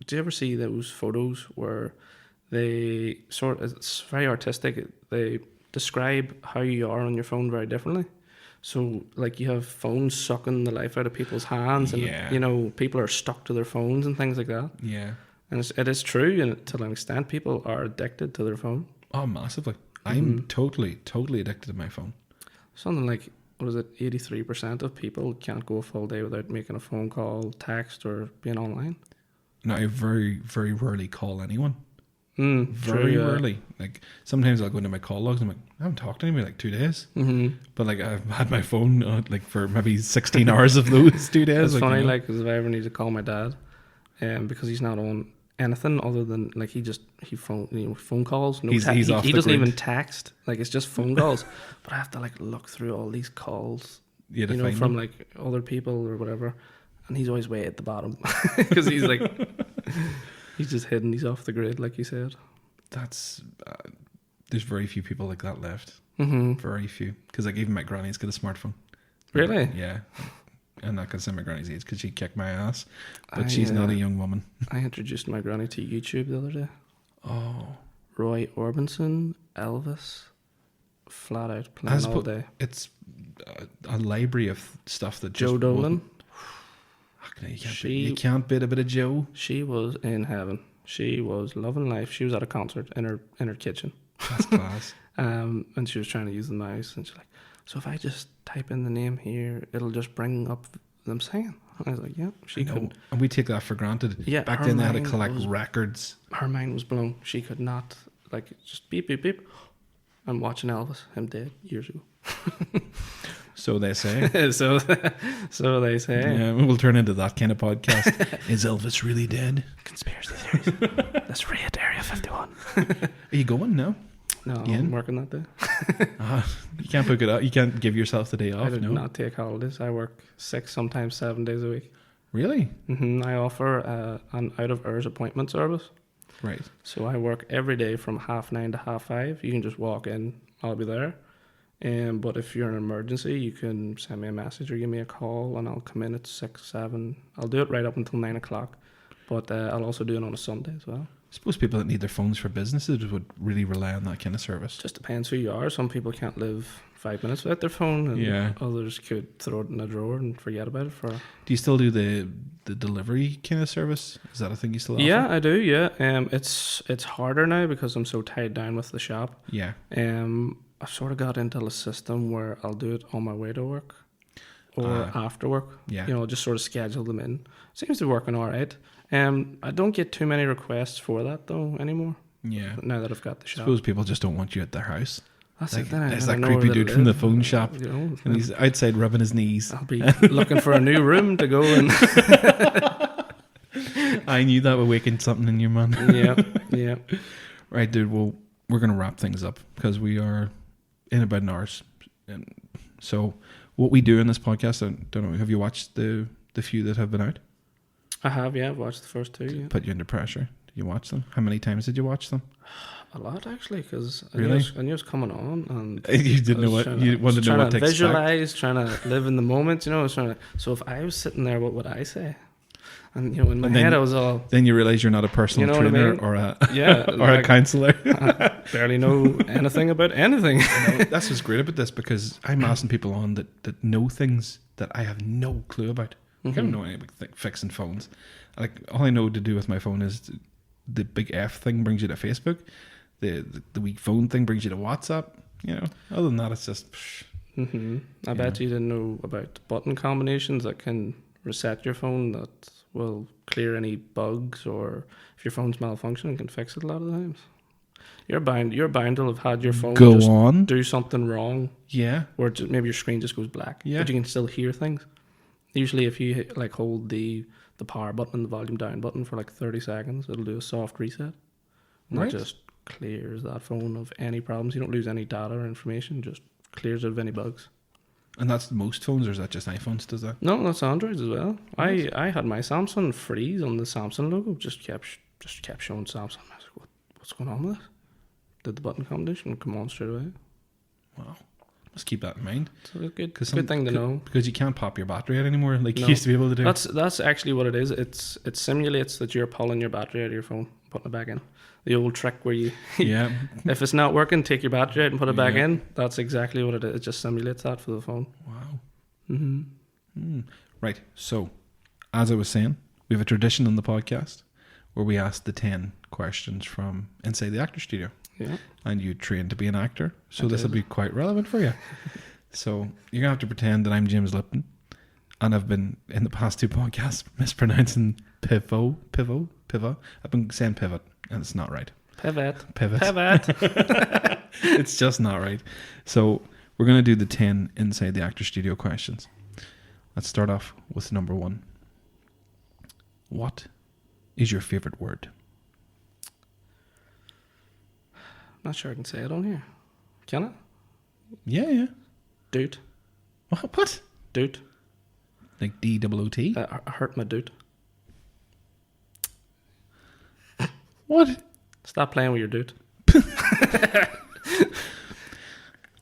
[SPEAKER 3] do you ever see those photos where they it's very artistic. They describe how you are on your phone very differently. So, like, you have phones sucking the life out of people's hands, and
[SPEAKER 2] Yeah.
[SPEAKER 3] you know, people are stuck to their phones and things like that.
[SPEAKER 2] yeah.
[SPEAKER 3] And it is true, and to an extent, people are addicted to their phone.
[SPEAKER 2] Oh, massively. I'm totally addicted to my phone.
[SPEAKER 3] Something like, what is it, 83% of people can't go a full day without making a phone call, text, or being online.
[SPEAKER 2] Now, I very, very rarely call anyone.
[SPEAKER 3] Very
[SPEAKER 2] Very rarely. Like, sometimes I'll go into my call logs and I'm like, I haven't talked to anybody like 2 days.
[SPEAKER 3] Mm-hmm.
[SPEAKER 2] But, like, I've had my phone, like, for maybe 16 hours of those 2 days.
[SPEAKER 3] It's funny,
[SPEAKER 2] you know.
[SPEAKER 3] like, 'cause if I ever need to call my dad, because he's not on anything other than, like, he phone calls. No
[SPEAKER 2] He's off
[SPEAKER 3] he
[SPEAKER 2] the
[SPEAKER 3] doesn't
[SPEAKER 2] grid.
[SPEAKER 3] even text. Like, it's just phone calls. But I have to, like, look through all these calls,
[SPEAKER 2] Yeah, to
[SPEAKER 3] you know,
[SPEAKER 2] find
[SPEAKER 3] from,
[SPEAKER 2] them.
[SPEAKER 3] like, other people or whatever. And he's always way at the bottom. Because he's, like, he's just hidden. He's off the grid, like you said.
[SPEAKER 2] That's there's very few people like that left.
[SPEAKER 3] Mm-hmm.
[SPEAKER 2] Very few. Because, like, even my granny's got a smartphone.
[SPEAKER 3] Really?
[SPEAKER 2] Yeah. I'm not going to say my granny's age because she kicked my ass. But she's not a young woman.
[SPEAKER 3] I introduced my granny to YouTube the other day.
[SPEAKER 2] Oh.
[SPEAKER 3] Roy Orbison, Elvis, flat out playing all day.
[SPEAKER 2] It's a library of stuff that
[SPEAKER 3] Joe
[SPEAKER 2] just
[SPEAKER 3] Dolan.
[SPEAKER 2] You can't beat a bit of Joe.
[SPEAKER 3] She was in heaven. She was loving life. She was at a concert in her kitchen.
[SPEAKER 2] That's class.
[SPEAKER 3] And she was trying to use the mouse, and she's like, "So if I just type in the name here, it'll just bring up them singing." I was like, "Yeah, she could."
[SPEAKER 2] And we take that for granted.
[SPEAKER 3] Yeah,
[SPEAKER 2] back
[SPEAKER 3] her
[SPEAKER 2] then they had to
[SPEAKER 3] mind
[SPEAKER 2] collect
[SPEAKER 3] was-
[SPEAKER 2] records.
[SPEAKER 3] Her mind was blown. She could not, like, just beep beep beep. I'm watching Elvis. Him dead years ago.
[SPEAKER 2] So they say.
[SPEAKER 3] so they say.
[SPEAKER 2] Yeah, we'll turn into that kind of podcast. Is Elvis really dead?
[SPEAKER 3] Conspiracy theories. That's raid Area 51.
[SPEAKER 2] Are you going now?
[SPEAKER 3] No,
[SPEAKER 2] Yeah.
[SPEAKER 3] I'm working that day.
[SPEAKER 2] You can't book it out. You can't give yourself the day
[SPEAKER 3] I
[SPEAKER 2] off.
[SPEAKER 3] did
[SPEAKER 2] No,
[SPEAKER 3] not take holidays. I work 6, sometimes 7 days a week.
[SPEAKER 2] really?
[SPEAKER 3] I offer an out of hours appointment service.
[SPEAKER 2] Right.
[SPEAKER 3] So I work every day from 9:30 to 5:30. You can just walk in. I'll be there. But if you're in an emergency, you can send me a message or give me a call, and I'll come in at 6, 7. I'll do it right up until 9 o'clock. But I'll also do it on a Sunday as well.
[SPEAKER 2] I suppose people that need their phones for businesses would really rely on that kind of service.
[SPEAKER 3] Just depends who you are. Some people can't live 5 minutes without their phone, and
[SPEAKER 2] Yeah.
[SPEAKER 3] others could throw it in a drawer and forget about it for.
[SPEAKER 2] Do you still do the delivery kind of service? Is that a thing you still offer?
[SPEAKER 3] Yeah, I do. Yeah, it's harder now because I'm so tied down with the shop.
[SPEAKER 2] Yeah.
[SPEAKER 3] I've sort of got into a system where I'll do it on my way to work or after work.
[SPEAKER 2] Yeah.
[SPEAKER 3] You know, just sort of schedule them in. Seems to be working all right. I don't get too many requests for that though anymore.
[SPEAKER 2] Yeah.
[SPEAKER 3] Now that I've got the
[SPEAKER 2] I
[SPEAKER 3] shop.
[SPEAKER 2] suppose people just don't want you at their house.
[SPEAKER 3] That's
[SPEAKER 2] Like,
[SPEAKER 3] it. Then
[SPEAKER 2] there's
[SPEAKER 3] I
[SPEAKER 2] that
[SPEAKER 3] know where
[SPEAKER 2] creepy
[SPEAKER 3] they
[SPEAKER 2] dude from the
[SPEAKER 3] live,
[SPEAKER 2] phone shop.
[SPEAKER 3] You know,
[SPEAKER 2] And he's outside rubbing his knees.
[SPEAKER 3] I'll be looking for a new room to go in.
[SPEAKER 2] I knew that would awaken something in you, man.
[SPEAKER 3] Yeah.
[SPEAKER 2] Right, dude. Well, we're gonna wrap things up because we are in about an hour. And so, what we do in this podcast, I don't know. Have you watched the few that have been out?
[SPEAKER 3] I have, yeah. I've watched the first 2. Yeah.
[SPEAKER 2] Put you under pressure. Did you watch them? How many times did you watch them?
[SPEAKER 3] A lot, actually, because
[SPEAKER 2] Really?
[SPEAKER 3] I knew it was coming on, and
[SPEAKER 2] You didn't know what you wanted to know what to expect.
[SPEAKER 3] Visualize, trying to live in the moment. You know, I was trying to. So if I was sitting there, what would I say? And you know, in my head, I was all.
[SPEAKER 2] Then you realize you're not a personal trainer or a or a counselor.
[SPEAKER 3] I barely know anything about anything.
[SPEAKER 2] That's what's great about this, because I'm asking people on that know things that I have no clue about. I don't know anything about fixing phones. Like, all I know to do with my phone is the big F thing brings you to Facebook. The weak phone thing brings you to WhatsApp. You know, other than that, it's just.
[SPEAKER 3] I bet you didn't know about button combinations that can reset your phone, that will clear any bugs, or if your phone's malfunctioning, can fix it a lot of times. You're bound to have had your phone do something wrong.
[SPEAKER 2] Yeah.
[SPEAKER 3] Or maybe your screen just goes black.
[SPEAKER 2] Yeah.
[SPEAKER 3] But you can still hear things. Usually, if you like hold the power button and the volume down button for like 30 seconds, it'll do a soft reset. And that just clears that phone of any problems. You don't lose any data or information, just clears it of any bugs.
[SPEAKER 2] And that's most phones, or is that just iPhones does that?
[SPEAKER 3] No, that's Androids as well. I had my Samsung freeze on the Samsung logo. Just kept showing Samsung. I was like, what's going on with this? Did the button combination come on straight away?
[SPEAKER 2] Wow. Let's keep that in mind.
[SPEAKER 3] So it's good thing to know.
[SPEAKER 2] Because you can't pop your battery out anymore like you used to be able to do.
[SPEAKER 3] That's actually what it is. It simulates that you're pulling your battery out of your phone, putting it back in. The old trick where you, if it's not working, take your battery out and put it back in. That's exactly what it is. It just simulates that for the phone.
[SPEAKER 2] Wow. Right. So, as I was saying, we have a tradition on the podcast where we ask the 10 questions from inside the actor studio.
[SPEAKER 3] Yeah.
[SPEAKER 2] And you trained to be an actor, so this will be quite relevant for you. So you're gonna have to pretend that I'm James Lipton, and I've been in the past 2 podcasts mispronouncing pivot. I've been saying pivot, and it's not right.
[SPEAKER 3] Pivot.
[SPEAKER 2] It's just not right. So we're gonna do the 10 inside the actor studio questions. Let's start off with number 1. What is your favorite word?
[SPEAKER 3] Not sure I can say it on here. Can I?
[SPEAKER 2] Yeah.
[SPEAKER 3] Doot.
[SPEAKER 2] What?
[SPEAKER 3] Doot.
[SPEAKER 2] Like D-O-O-T?
[SPEAKER 3] I hurt my doot.
[SPEAKER 2] What?
[SPEAKER 3] Stop playing with your doot.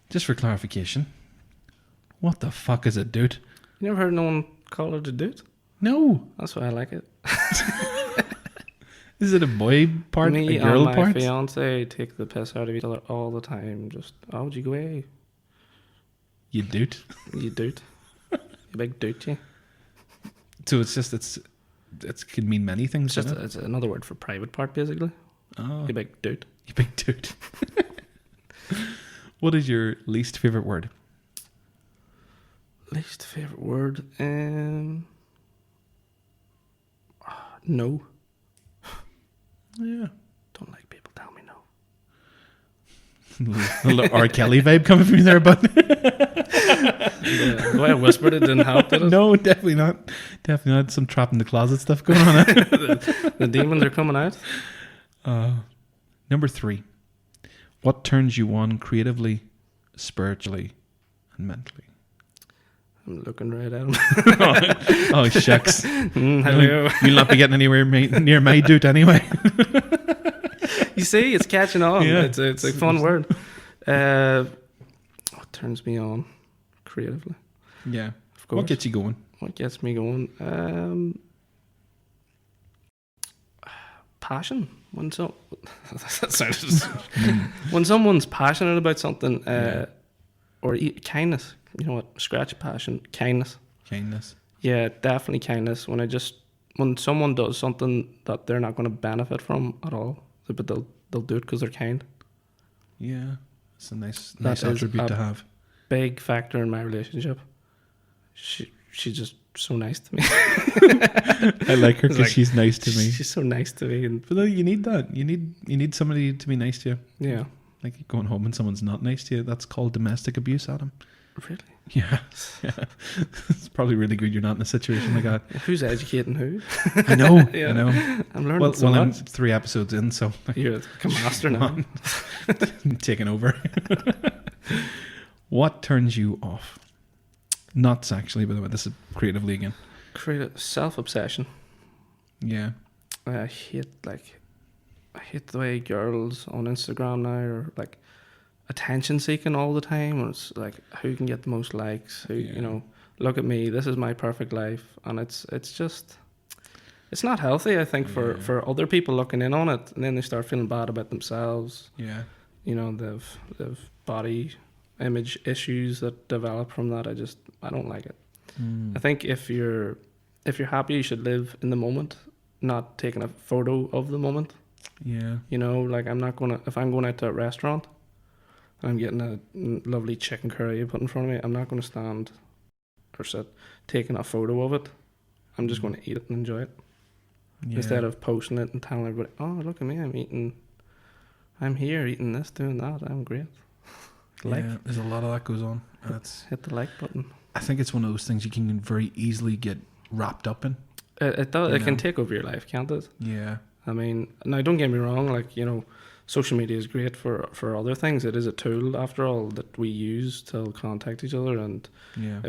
[SPEAKER 2] Just for clarification, what the fuck is a doot?
[SPEAKER 3] You never heard no one call it a doot?
[SPEAKER 2] No.
[SPEAKER 3] That's why I like it.
[SPEAKER 2] Is it a boy part,
[SPEAKER 3] Me
[SPEAKER 2] a girl
[SPEAKER 3] and my
[SPEAKER 2] part?
[SPEAKER 3] fiance take the piss out of each other all the time. Just, oh, would you go away?
[SPEAKER 2] You doot.
[SPEAKER 3] You doot. You big doot, you.
[SPEAKER 2] So it can mean many things.
[SPEAKER 3] It's another word for private part, basically.
[SPEAKER 2] Oh.
[SPEAKER 3] You big doot.
[SPEAKER 2] You big doot. What is your least favorite word?
[SPEAKER 3] Least favorite word? No.
[SPEAKER 2] Yeah.
[SPEAKER 3] Don't like people tell me no.
[SPEAKER 2] A little R. Kelly vibe coming from you there, bud.
[SPEAKER 3] The way I whispered it didn't help, did it?
[SPEAKER 2] No, definitely not. Definitely not. Some trap in the closet stuff going on.
[SPEAKER 3] The demons are coming out.
[SPEAKER 2] Number 3. What turns you on creatively, spiritually, and mentally?
[SPEAKER 3] I'm looking right at him.
[SPEAKER 2] Oh, shucks.
[SPEAKER 3] Hello.
[SPEAKER 2] You'll not be getting anywhere near my dude anyway.
[SPEAKER 3] You see, it's catching on.
[SPEAKER 2] Yeah.
[SPEAKER 3] It's a fun word. What turns me on creatively?
[SPEAKER 2] Yeah.
[SPEAKER 3] Of course.
[SPEAKER 2] What gets you going?
[SPEAKER 3] What gets me going? Passion. When someone's passionate about something, or kindness. You know what? Scratch passion. Kindness.
[SPEAKER 2] Kindness.
[SPEAKER 3] Yeah, definitely kindness. When someone does something that they're not going to benefit from at all, but they'll do it because they're kind.
[SPEAKER 2] Yeah, it's a nice
[SPEAKER 3] That
[SPEAKER 2] attribute
[SPEAKER 3] is
[SPEAKER 2] to have.
[SPEAKER 3] Big factor in my relationship. She's just so nice to me.
[SPEAKER 2] I like her because she's nice to me.
[SPEAKER 3] She's so nice to me,
[SPEAKER 2] But you need that. You need somebody to be nice to you.
[SPEAKER 3] yeah.
[SPEAKER 2] Like going home and someone's not nice to you. That's called domestic abuse, Adam.
[SPEAKER 3] Really?
[SPEAKER 2] Yeah. It's probably really good you're not in a situation like that.
[SPEAKER 3] Who's educating who?
[SPEAKER 2] I know.
[SPEAKER 3] Yeah.
[SPEAKER 2] I know.
[SPEAKER 3] I'm learning
[SPEAKER 2] Well,
[SPEAKER 3] so
[SPEAKER 2] I'm
[SPEAKER 3] much.
[SPEAKER 2] 3 episodes in, so
[SPEAKER 3] You're a master now.
[SPEAKER 2] I'm taking over. What turns you off? Not sexually, by the way. This is creatively again.
[SPEAKER 3] Create self-obsession.
[SPEAKER 2] Yeah.
[SPEAKER 3] I hate the way girls on Instagram now are like attention seeking all the time. And it's like, who can get the most likes? Who,
[SPEAKER 2] Yeah.
[SPEAKER 3] you know, look at me. This is my perfect life, and it's just, it's not healthy. I think for other people looking in on it, and then they start feeling bad about themselves.
[SPEAKER 2] Yeah.
[SPEAKER 3] You know, they've body image issues that develop from that. I don't like it. I think if you're happy, you should live in the moment, not taking a photo of the moment.
[SPEAKER 2] Yeah.
[SPEAKER 3] You know, like if I'm going out to a restaurant and I'm getting a lovely chicken curry put in front of me, I'm not going to stand or sit taking a photo of it. I'm just going to eat it and enjoy it.
[SPEAKER 2] Yeah.
[SPEAKER 3] Instead of posting it and telling everybody, oh, look at me, I'm here eating this, doing that, I'm great.
[SPEAKER 2] Yeah, there's a lot of that goes on. And
[SPEAKER 3] Hit the like button.
[SPEAKER 2] I think it's one of those things you can very easily get wrapped up in.
[SPEAKER 3] It does.
[SPEAKER 2] You
[SPEAKER 3] It can
[SPEAKER 2] know?
[SPEAKER 3] take over your life, can't it?
[SPEAKER 2] Yeah.
[SPEAKER 3] I mean, now don't get me wrong, like, you know, social media is great for other things. It is a tool, after all, that we use to contact each other and
[SPEAKER 2] Yeah.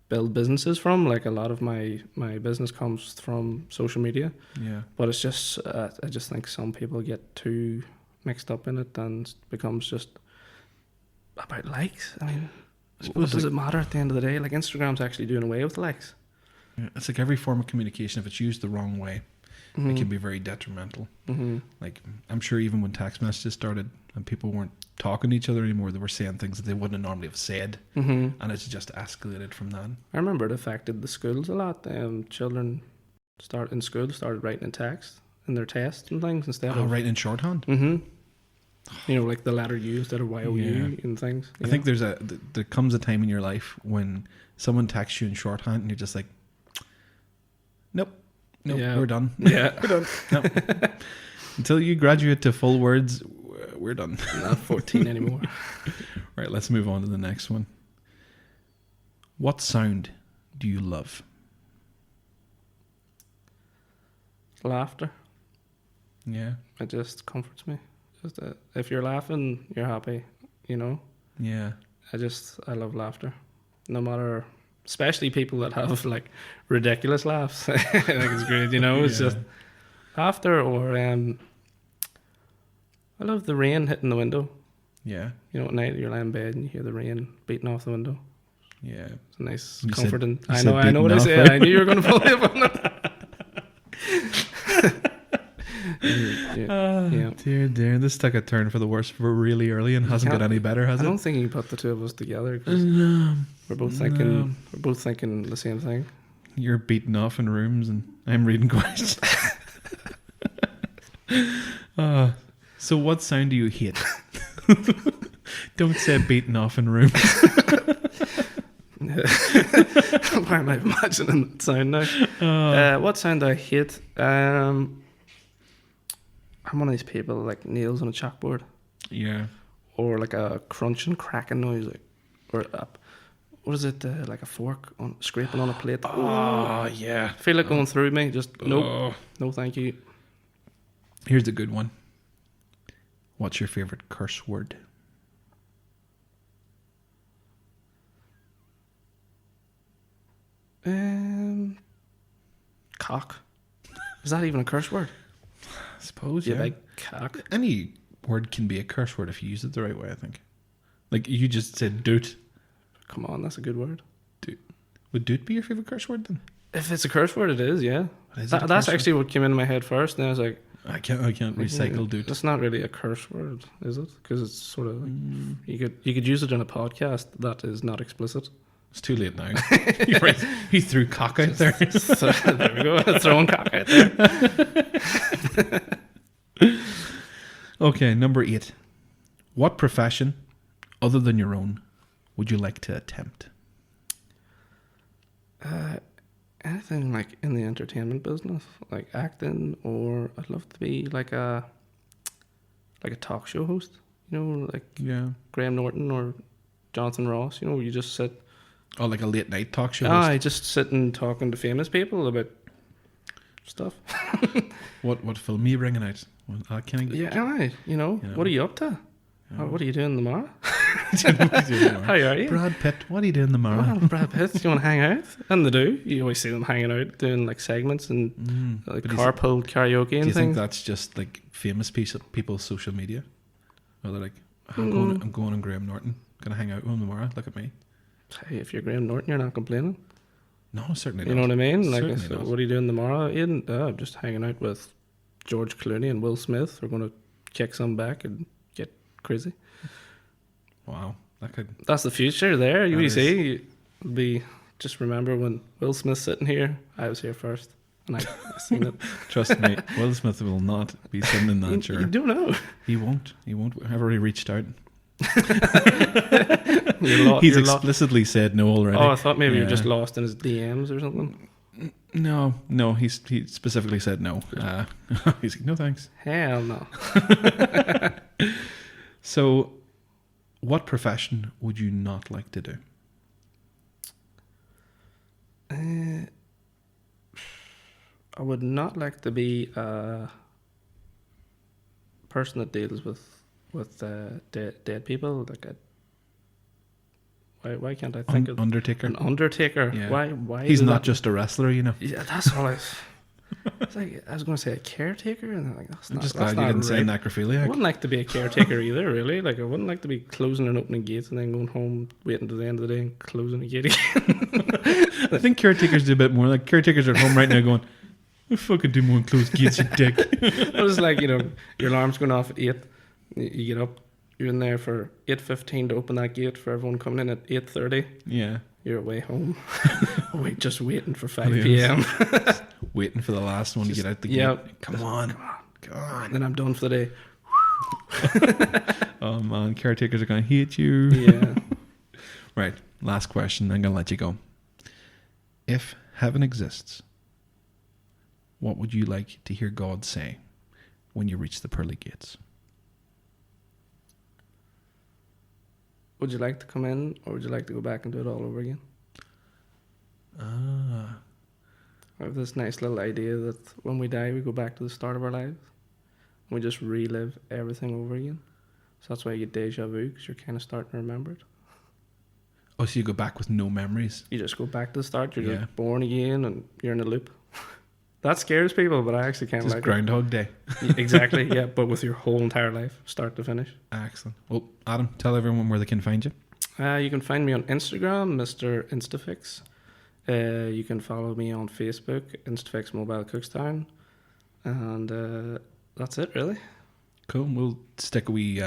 [SPEAKER 3] build businesses from. Like, a lot of my business comes from social media.
[SPEAKER 2] Yeah.
[SPEAKER 3] But it's just, I just think some people get too mixed up in it and it becomes just about likes. I mean, what does it matter at the end of the day? Like, Instagram's actually doing away with likes.
[SPEAKER 2] Yeah, it's like every form of communication, if it's used the wrong way, it can be very detrimental. Like, I'm sure even when text messages started and people weren't talking to each other anymore, they were saying things that they wouldn't normally have said, and it's just escalated from that.
[SPEAKER 3] I remember it affected the schools a lot. Children started writing in text in their tests and things instead of
[SPEAKER 2] writing in shorthand.
[SPEAKER 3] You know, like the letter U instead of YOU
[SPEAKER 2] Yeah.
[SPEAKER 3] and things.
[SPEAKER 2] I think there comes a time in your life when someone texts you in shorthand and you're just like, nope,
[SPEAKER 3] Yeah.
[SPEAKER 2] we're done.
[SPEAKER 3] Yeah.
[SPEAKER 2] We're done. Nope. Until you graduate to full words, we're done.
[SPEAKER 3] Not 14 anymore.
[SPEAKER 2] Right, let's move on to the next one. What sound do you love?
[SPEAKER 3] Laughter.
[SPEAKER 2] Yeah.
[SPEAKER 3] It just comforts me. Just if you're laughing, you're happy. You know.
[SPEAKER 2] Yeah.
[SPEAKER 3] I love laughter. No matter, especially people that have like ridiculous laughs. I think it's great. You know, it's just laughter. Or I love the rain hitting the window.
[SPEAKER 2] Yeah.
[SPEAKER 3] You know, at night you're lying in bed and you hear the rain beating off the window.
[SPEAKER 2] Yeah.
[SPEAKER 3] It's a nice,
[SPEAKER 2] You
[SPEAKER 3] comforting.
[SPEAKER 2] said
[SPEAKER 3] I know
[SPEAKER 2] beating
[SPEAKER 3] what I
[SPEAKER 2] off,
[SPEAKER 3] said.
[SPEAKER 2] right?
[SPEAKER 3] I knew you were going to pull it up on it. Yeah.
[SPEAKER 2] Dear, this took a turn for the worse for really early and hasn't got any better, has
[SPEAKER 3] I
[SPEAKER 2] it?
[SPEAKER 3] don't think you can put the two of us together. 'Cause we're both thinking the same thing.
[SPEAKER 2] You're beating off in rooms and I'm reading questions. So what sound do you hate? Don't say beating off in rooms.
[SPEAKER 3] Why am I imagining that sound now? What sound do I hate? I'm one of these people like nails on a chalkboard,
[SPEAKER 2] Yeah.
[SPEAKER 3] or like a crunching, cracking noise, like, or what is it? Like a fork on scraping on a plate.
[SPEAKER 2] Oh, yeah.
[SPEAKER 3] Feel it going through me. Just nope,
[SPEAKER 2] Oh.
[SPEAKER 3] no, thank you.
[SPEAKER 2] Here's a good one. What's your favorite curse word?
[SPEAKER 3] Cock. Is that even a curse word?
[SPEAKER 2] I suppose,
[SPEAKER 3] You
[SPEAKER 2] yeah.
[SPEAKER 3] big cock.
[SPEAKER 2] Any word can be a curse word if you use it the right way, I think. Like, you just said doot.
[SPEAKER 3] Come on, that's a good word.
[SPEAKER 2] Doot. Would doot be your favorite curse word then?
[SPEAKER 3] If it's a curse word, it is, yeah.
[SPEAKER 2] Is it a
[SPEAKER 3] That's
[SPEAKER 2] curse
[SPEAKER 3] actually what came into my head first. And I was like,
[SPEAKER 2] I can't recycle doot.
[SPEAKER 3] It's not really a curse word, is it? Because it's sort of like, you could use it in a podcast that is not explicit.
[SPEAKER 2] It's too late now. He threw cock out there.
[SPEAKER 3] So, there we go, throwing cock out there.
[SPEAKER 2] Okay, number 8. What profession, other than your own, would you like to attempt?
[SPEAKER 3] Anything like in the entertainment business, like acting, or I'd love to be like a talk show host. You know, like
[SPEAKER 2] Yeah.
[SPEAKER 3] Graham Norton or Jonathan Ross. You know, you just sit.
[SPEAKER 2] Oh, like a late night talk show.
[SPEAKER 3] I just sitting talking to famous people about stuff.
[SPEAKER 2] What film are you bringing out? Well, can I get,
[SPEAKER 3] Yeah, you know, what are you up to? What are you doing tomorrow?
[SPEAKER 2] How
[SPEAKER 3] How are you?
[SPEAKER 2] Brad Pitt, what are you doing tomorrow?
[SPEAKER 3] Well, Brad Pitt, do you want to hang out? And they do. You always see them hanging out doing like segments and like carpool karaoke
[SPEAKER 2] Do
[SPEAKER 3] and
[SPEAKER 2] you think
[SPEAKER 3] things.
[SPEAKER 2] that's just like famous people's social media? Or they're like, I'm going on Graham Norton. Gonna hang out with him tomorrow. Look at me.
[SPEAKER 3] Hey, if you're Graham Norton, you're not complaining.
[SPEAKER 2] No, certainly not.
[SPEAKER 3] You know what I mean? Like,
[SPEAKER 2] Certainly
[SPEAKER 3] so
[SPEAKER 2] not.
[SPEAKER 3] what are you doing tomorrow, Aiden? I'm just hanging out with George Clooney and Will Smith. We're going to kick some back and get crazy.
[SPEAKER 2] Wow, that could.
[SPEAKER 3] That's the future there. You
[SPEAKER 2] That
[SPEAKER 3] see, just remember when Will Smith's sitting here, I was here first. And I seen it.
[SPEAKER 2] Trust me, Will Smith will not be sitting in that chair.
[SPEAKER 3] You don't know.
[SPEAKER 2] He won't. I've already reached out.
[SPEAKER 3] You're
[SPEAKER 2] Explicitly said no already.
[SPEAKER 3] Oh, I thought maybe you're just lost in his DMs or something.
[SPEAKER 2] No, he specifically said no. He's like, no thanks.
[SPEAKER 3] Hell no.
[SPEAKER 2] So, what profession would you not like to do?
[SPEAKER 3] I would not like to be a person that deals with dead people. Like why can't I think of
[SPEAKER 2] Undertaker?
[SPEAKER 3] an undertaker?
[SPEAKER 2] Yeah.
[SPEAKER 3] Why?
[SPEAKER 2] He's
[SPEAKER 3] do
[SPEAKER 2] not
[SPEAKER 3] that?
[SPEAKER 2] just a wrestler, you know.
[SPEAKER 3] Yeah, that's all I. It's like I was going to say a caretaker, and I'm like, that's
[SPEAKER 2] I'm
[SPEAKER 3] not.
[SPEAKER 2] just
[SPEAKER 3] that's
[SPEAKER 2] glad you
[SPEAKER 3] not
[SPEAKER 2] didn't say
[SPEAKER 3] right. I
[SPEAKER 2] necrophiliac.
[SPEAKER 3] wouldn't like to be a caretaker either, really. Like I wouldn't like to be closing and opening gates and then going home, waiting to the end of the day and closing a gate again.
[SPEAKER 2] I think caretakers do a bit more. Like caretakers are at home right now going, I fucking do more closed gates, you dick.
[SPEAKER 3] It was like, you know, your alarm's going off at 8. You get up, you're in there for 8:15 to open that gate for everyone coming in at 8:30.
[SPEAKER 2] Yeah.
[SPEAKER 3] You're away home. Just waiting for 5 p.m.
[SPEAKER 2] Waiting for the last one to get out the gate.
[SPEAKER 3] Yep.
[SPEAKER 2] Come on.
[SPEAKER 3] Then I'm done for the day.
[SPEAKER 2] Oh man, caretakers are going to hate you.
[SPEAKER 3] Yeah.
[SPEAKER 2] Right, last question, I'm going to let you go. If heaven exists, what would you like to hear God say when you reach the pearly gates?
[SPEAKER 3] Would you like to come in, or would you like to go back and do it all over again? I have this nice little idea that when we die, we go back to the start of our lives. We just relive everything over again. So that's why you get deja vu, because you're kind of starting to remember it.
[SPEAKER 2] Oh, so you go back with no memories?
[SPEAKER 3] You just go back to the start. You're
[SPEAKER 2] Yeah.
[SPEAKER 3] just born again, and you're in a loop. That scares people, but I actually can't
[SPEAKER 2] Just
[SPEAKER 3] like
[SPEAKER 2] Groundhog Day.
[SPEAKER 3] it. Exactly, yeah, but with your whole entire life, start to finish.
[SPEAKER 2] Excellent. Well, Adam, tell everyone where they can find you.
[SPEAKER 3] You can find me on Instagram, Mr. Instafix. You can follow me on Facebook, Instafix Mobile Cookstown. And that's it, really.
[SPEAKER 2] Cool. We'll stick a wee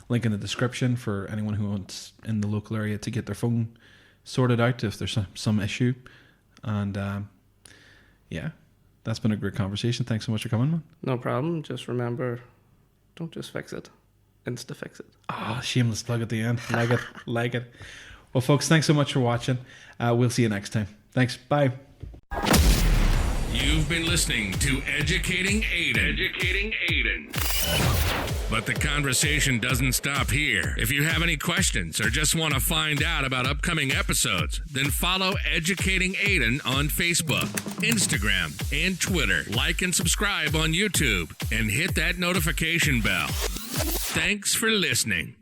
[SPEAKER 2] link in the description for anyone who wants in the local area to get their phone sorted out if there's some issue. And yeah, that's been a great conversation. Thanks so much for coming, man.
[SPEAKER 3] No problem. Just remember, don't just fix it. Insta-fix it.
[SPEAKER 2] Ah, shameless plug at the end. Like it. Like it. Well, folks, thanks so much for watching. We'll see you next time. Thanks. Bye.
[SPEAKER 1] You've been listening to Educating Aiden. But the conversation doesn't stop here. If you have any questions or just want to find out about upcoming episodes, then follow Educating Aiden on Facebook, Instagram, and Twitter. Like and subscribe on YouTube, and hit that notification bell. Thanks for listening.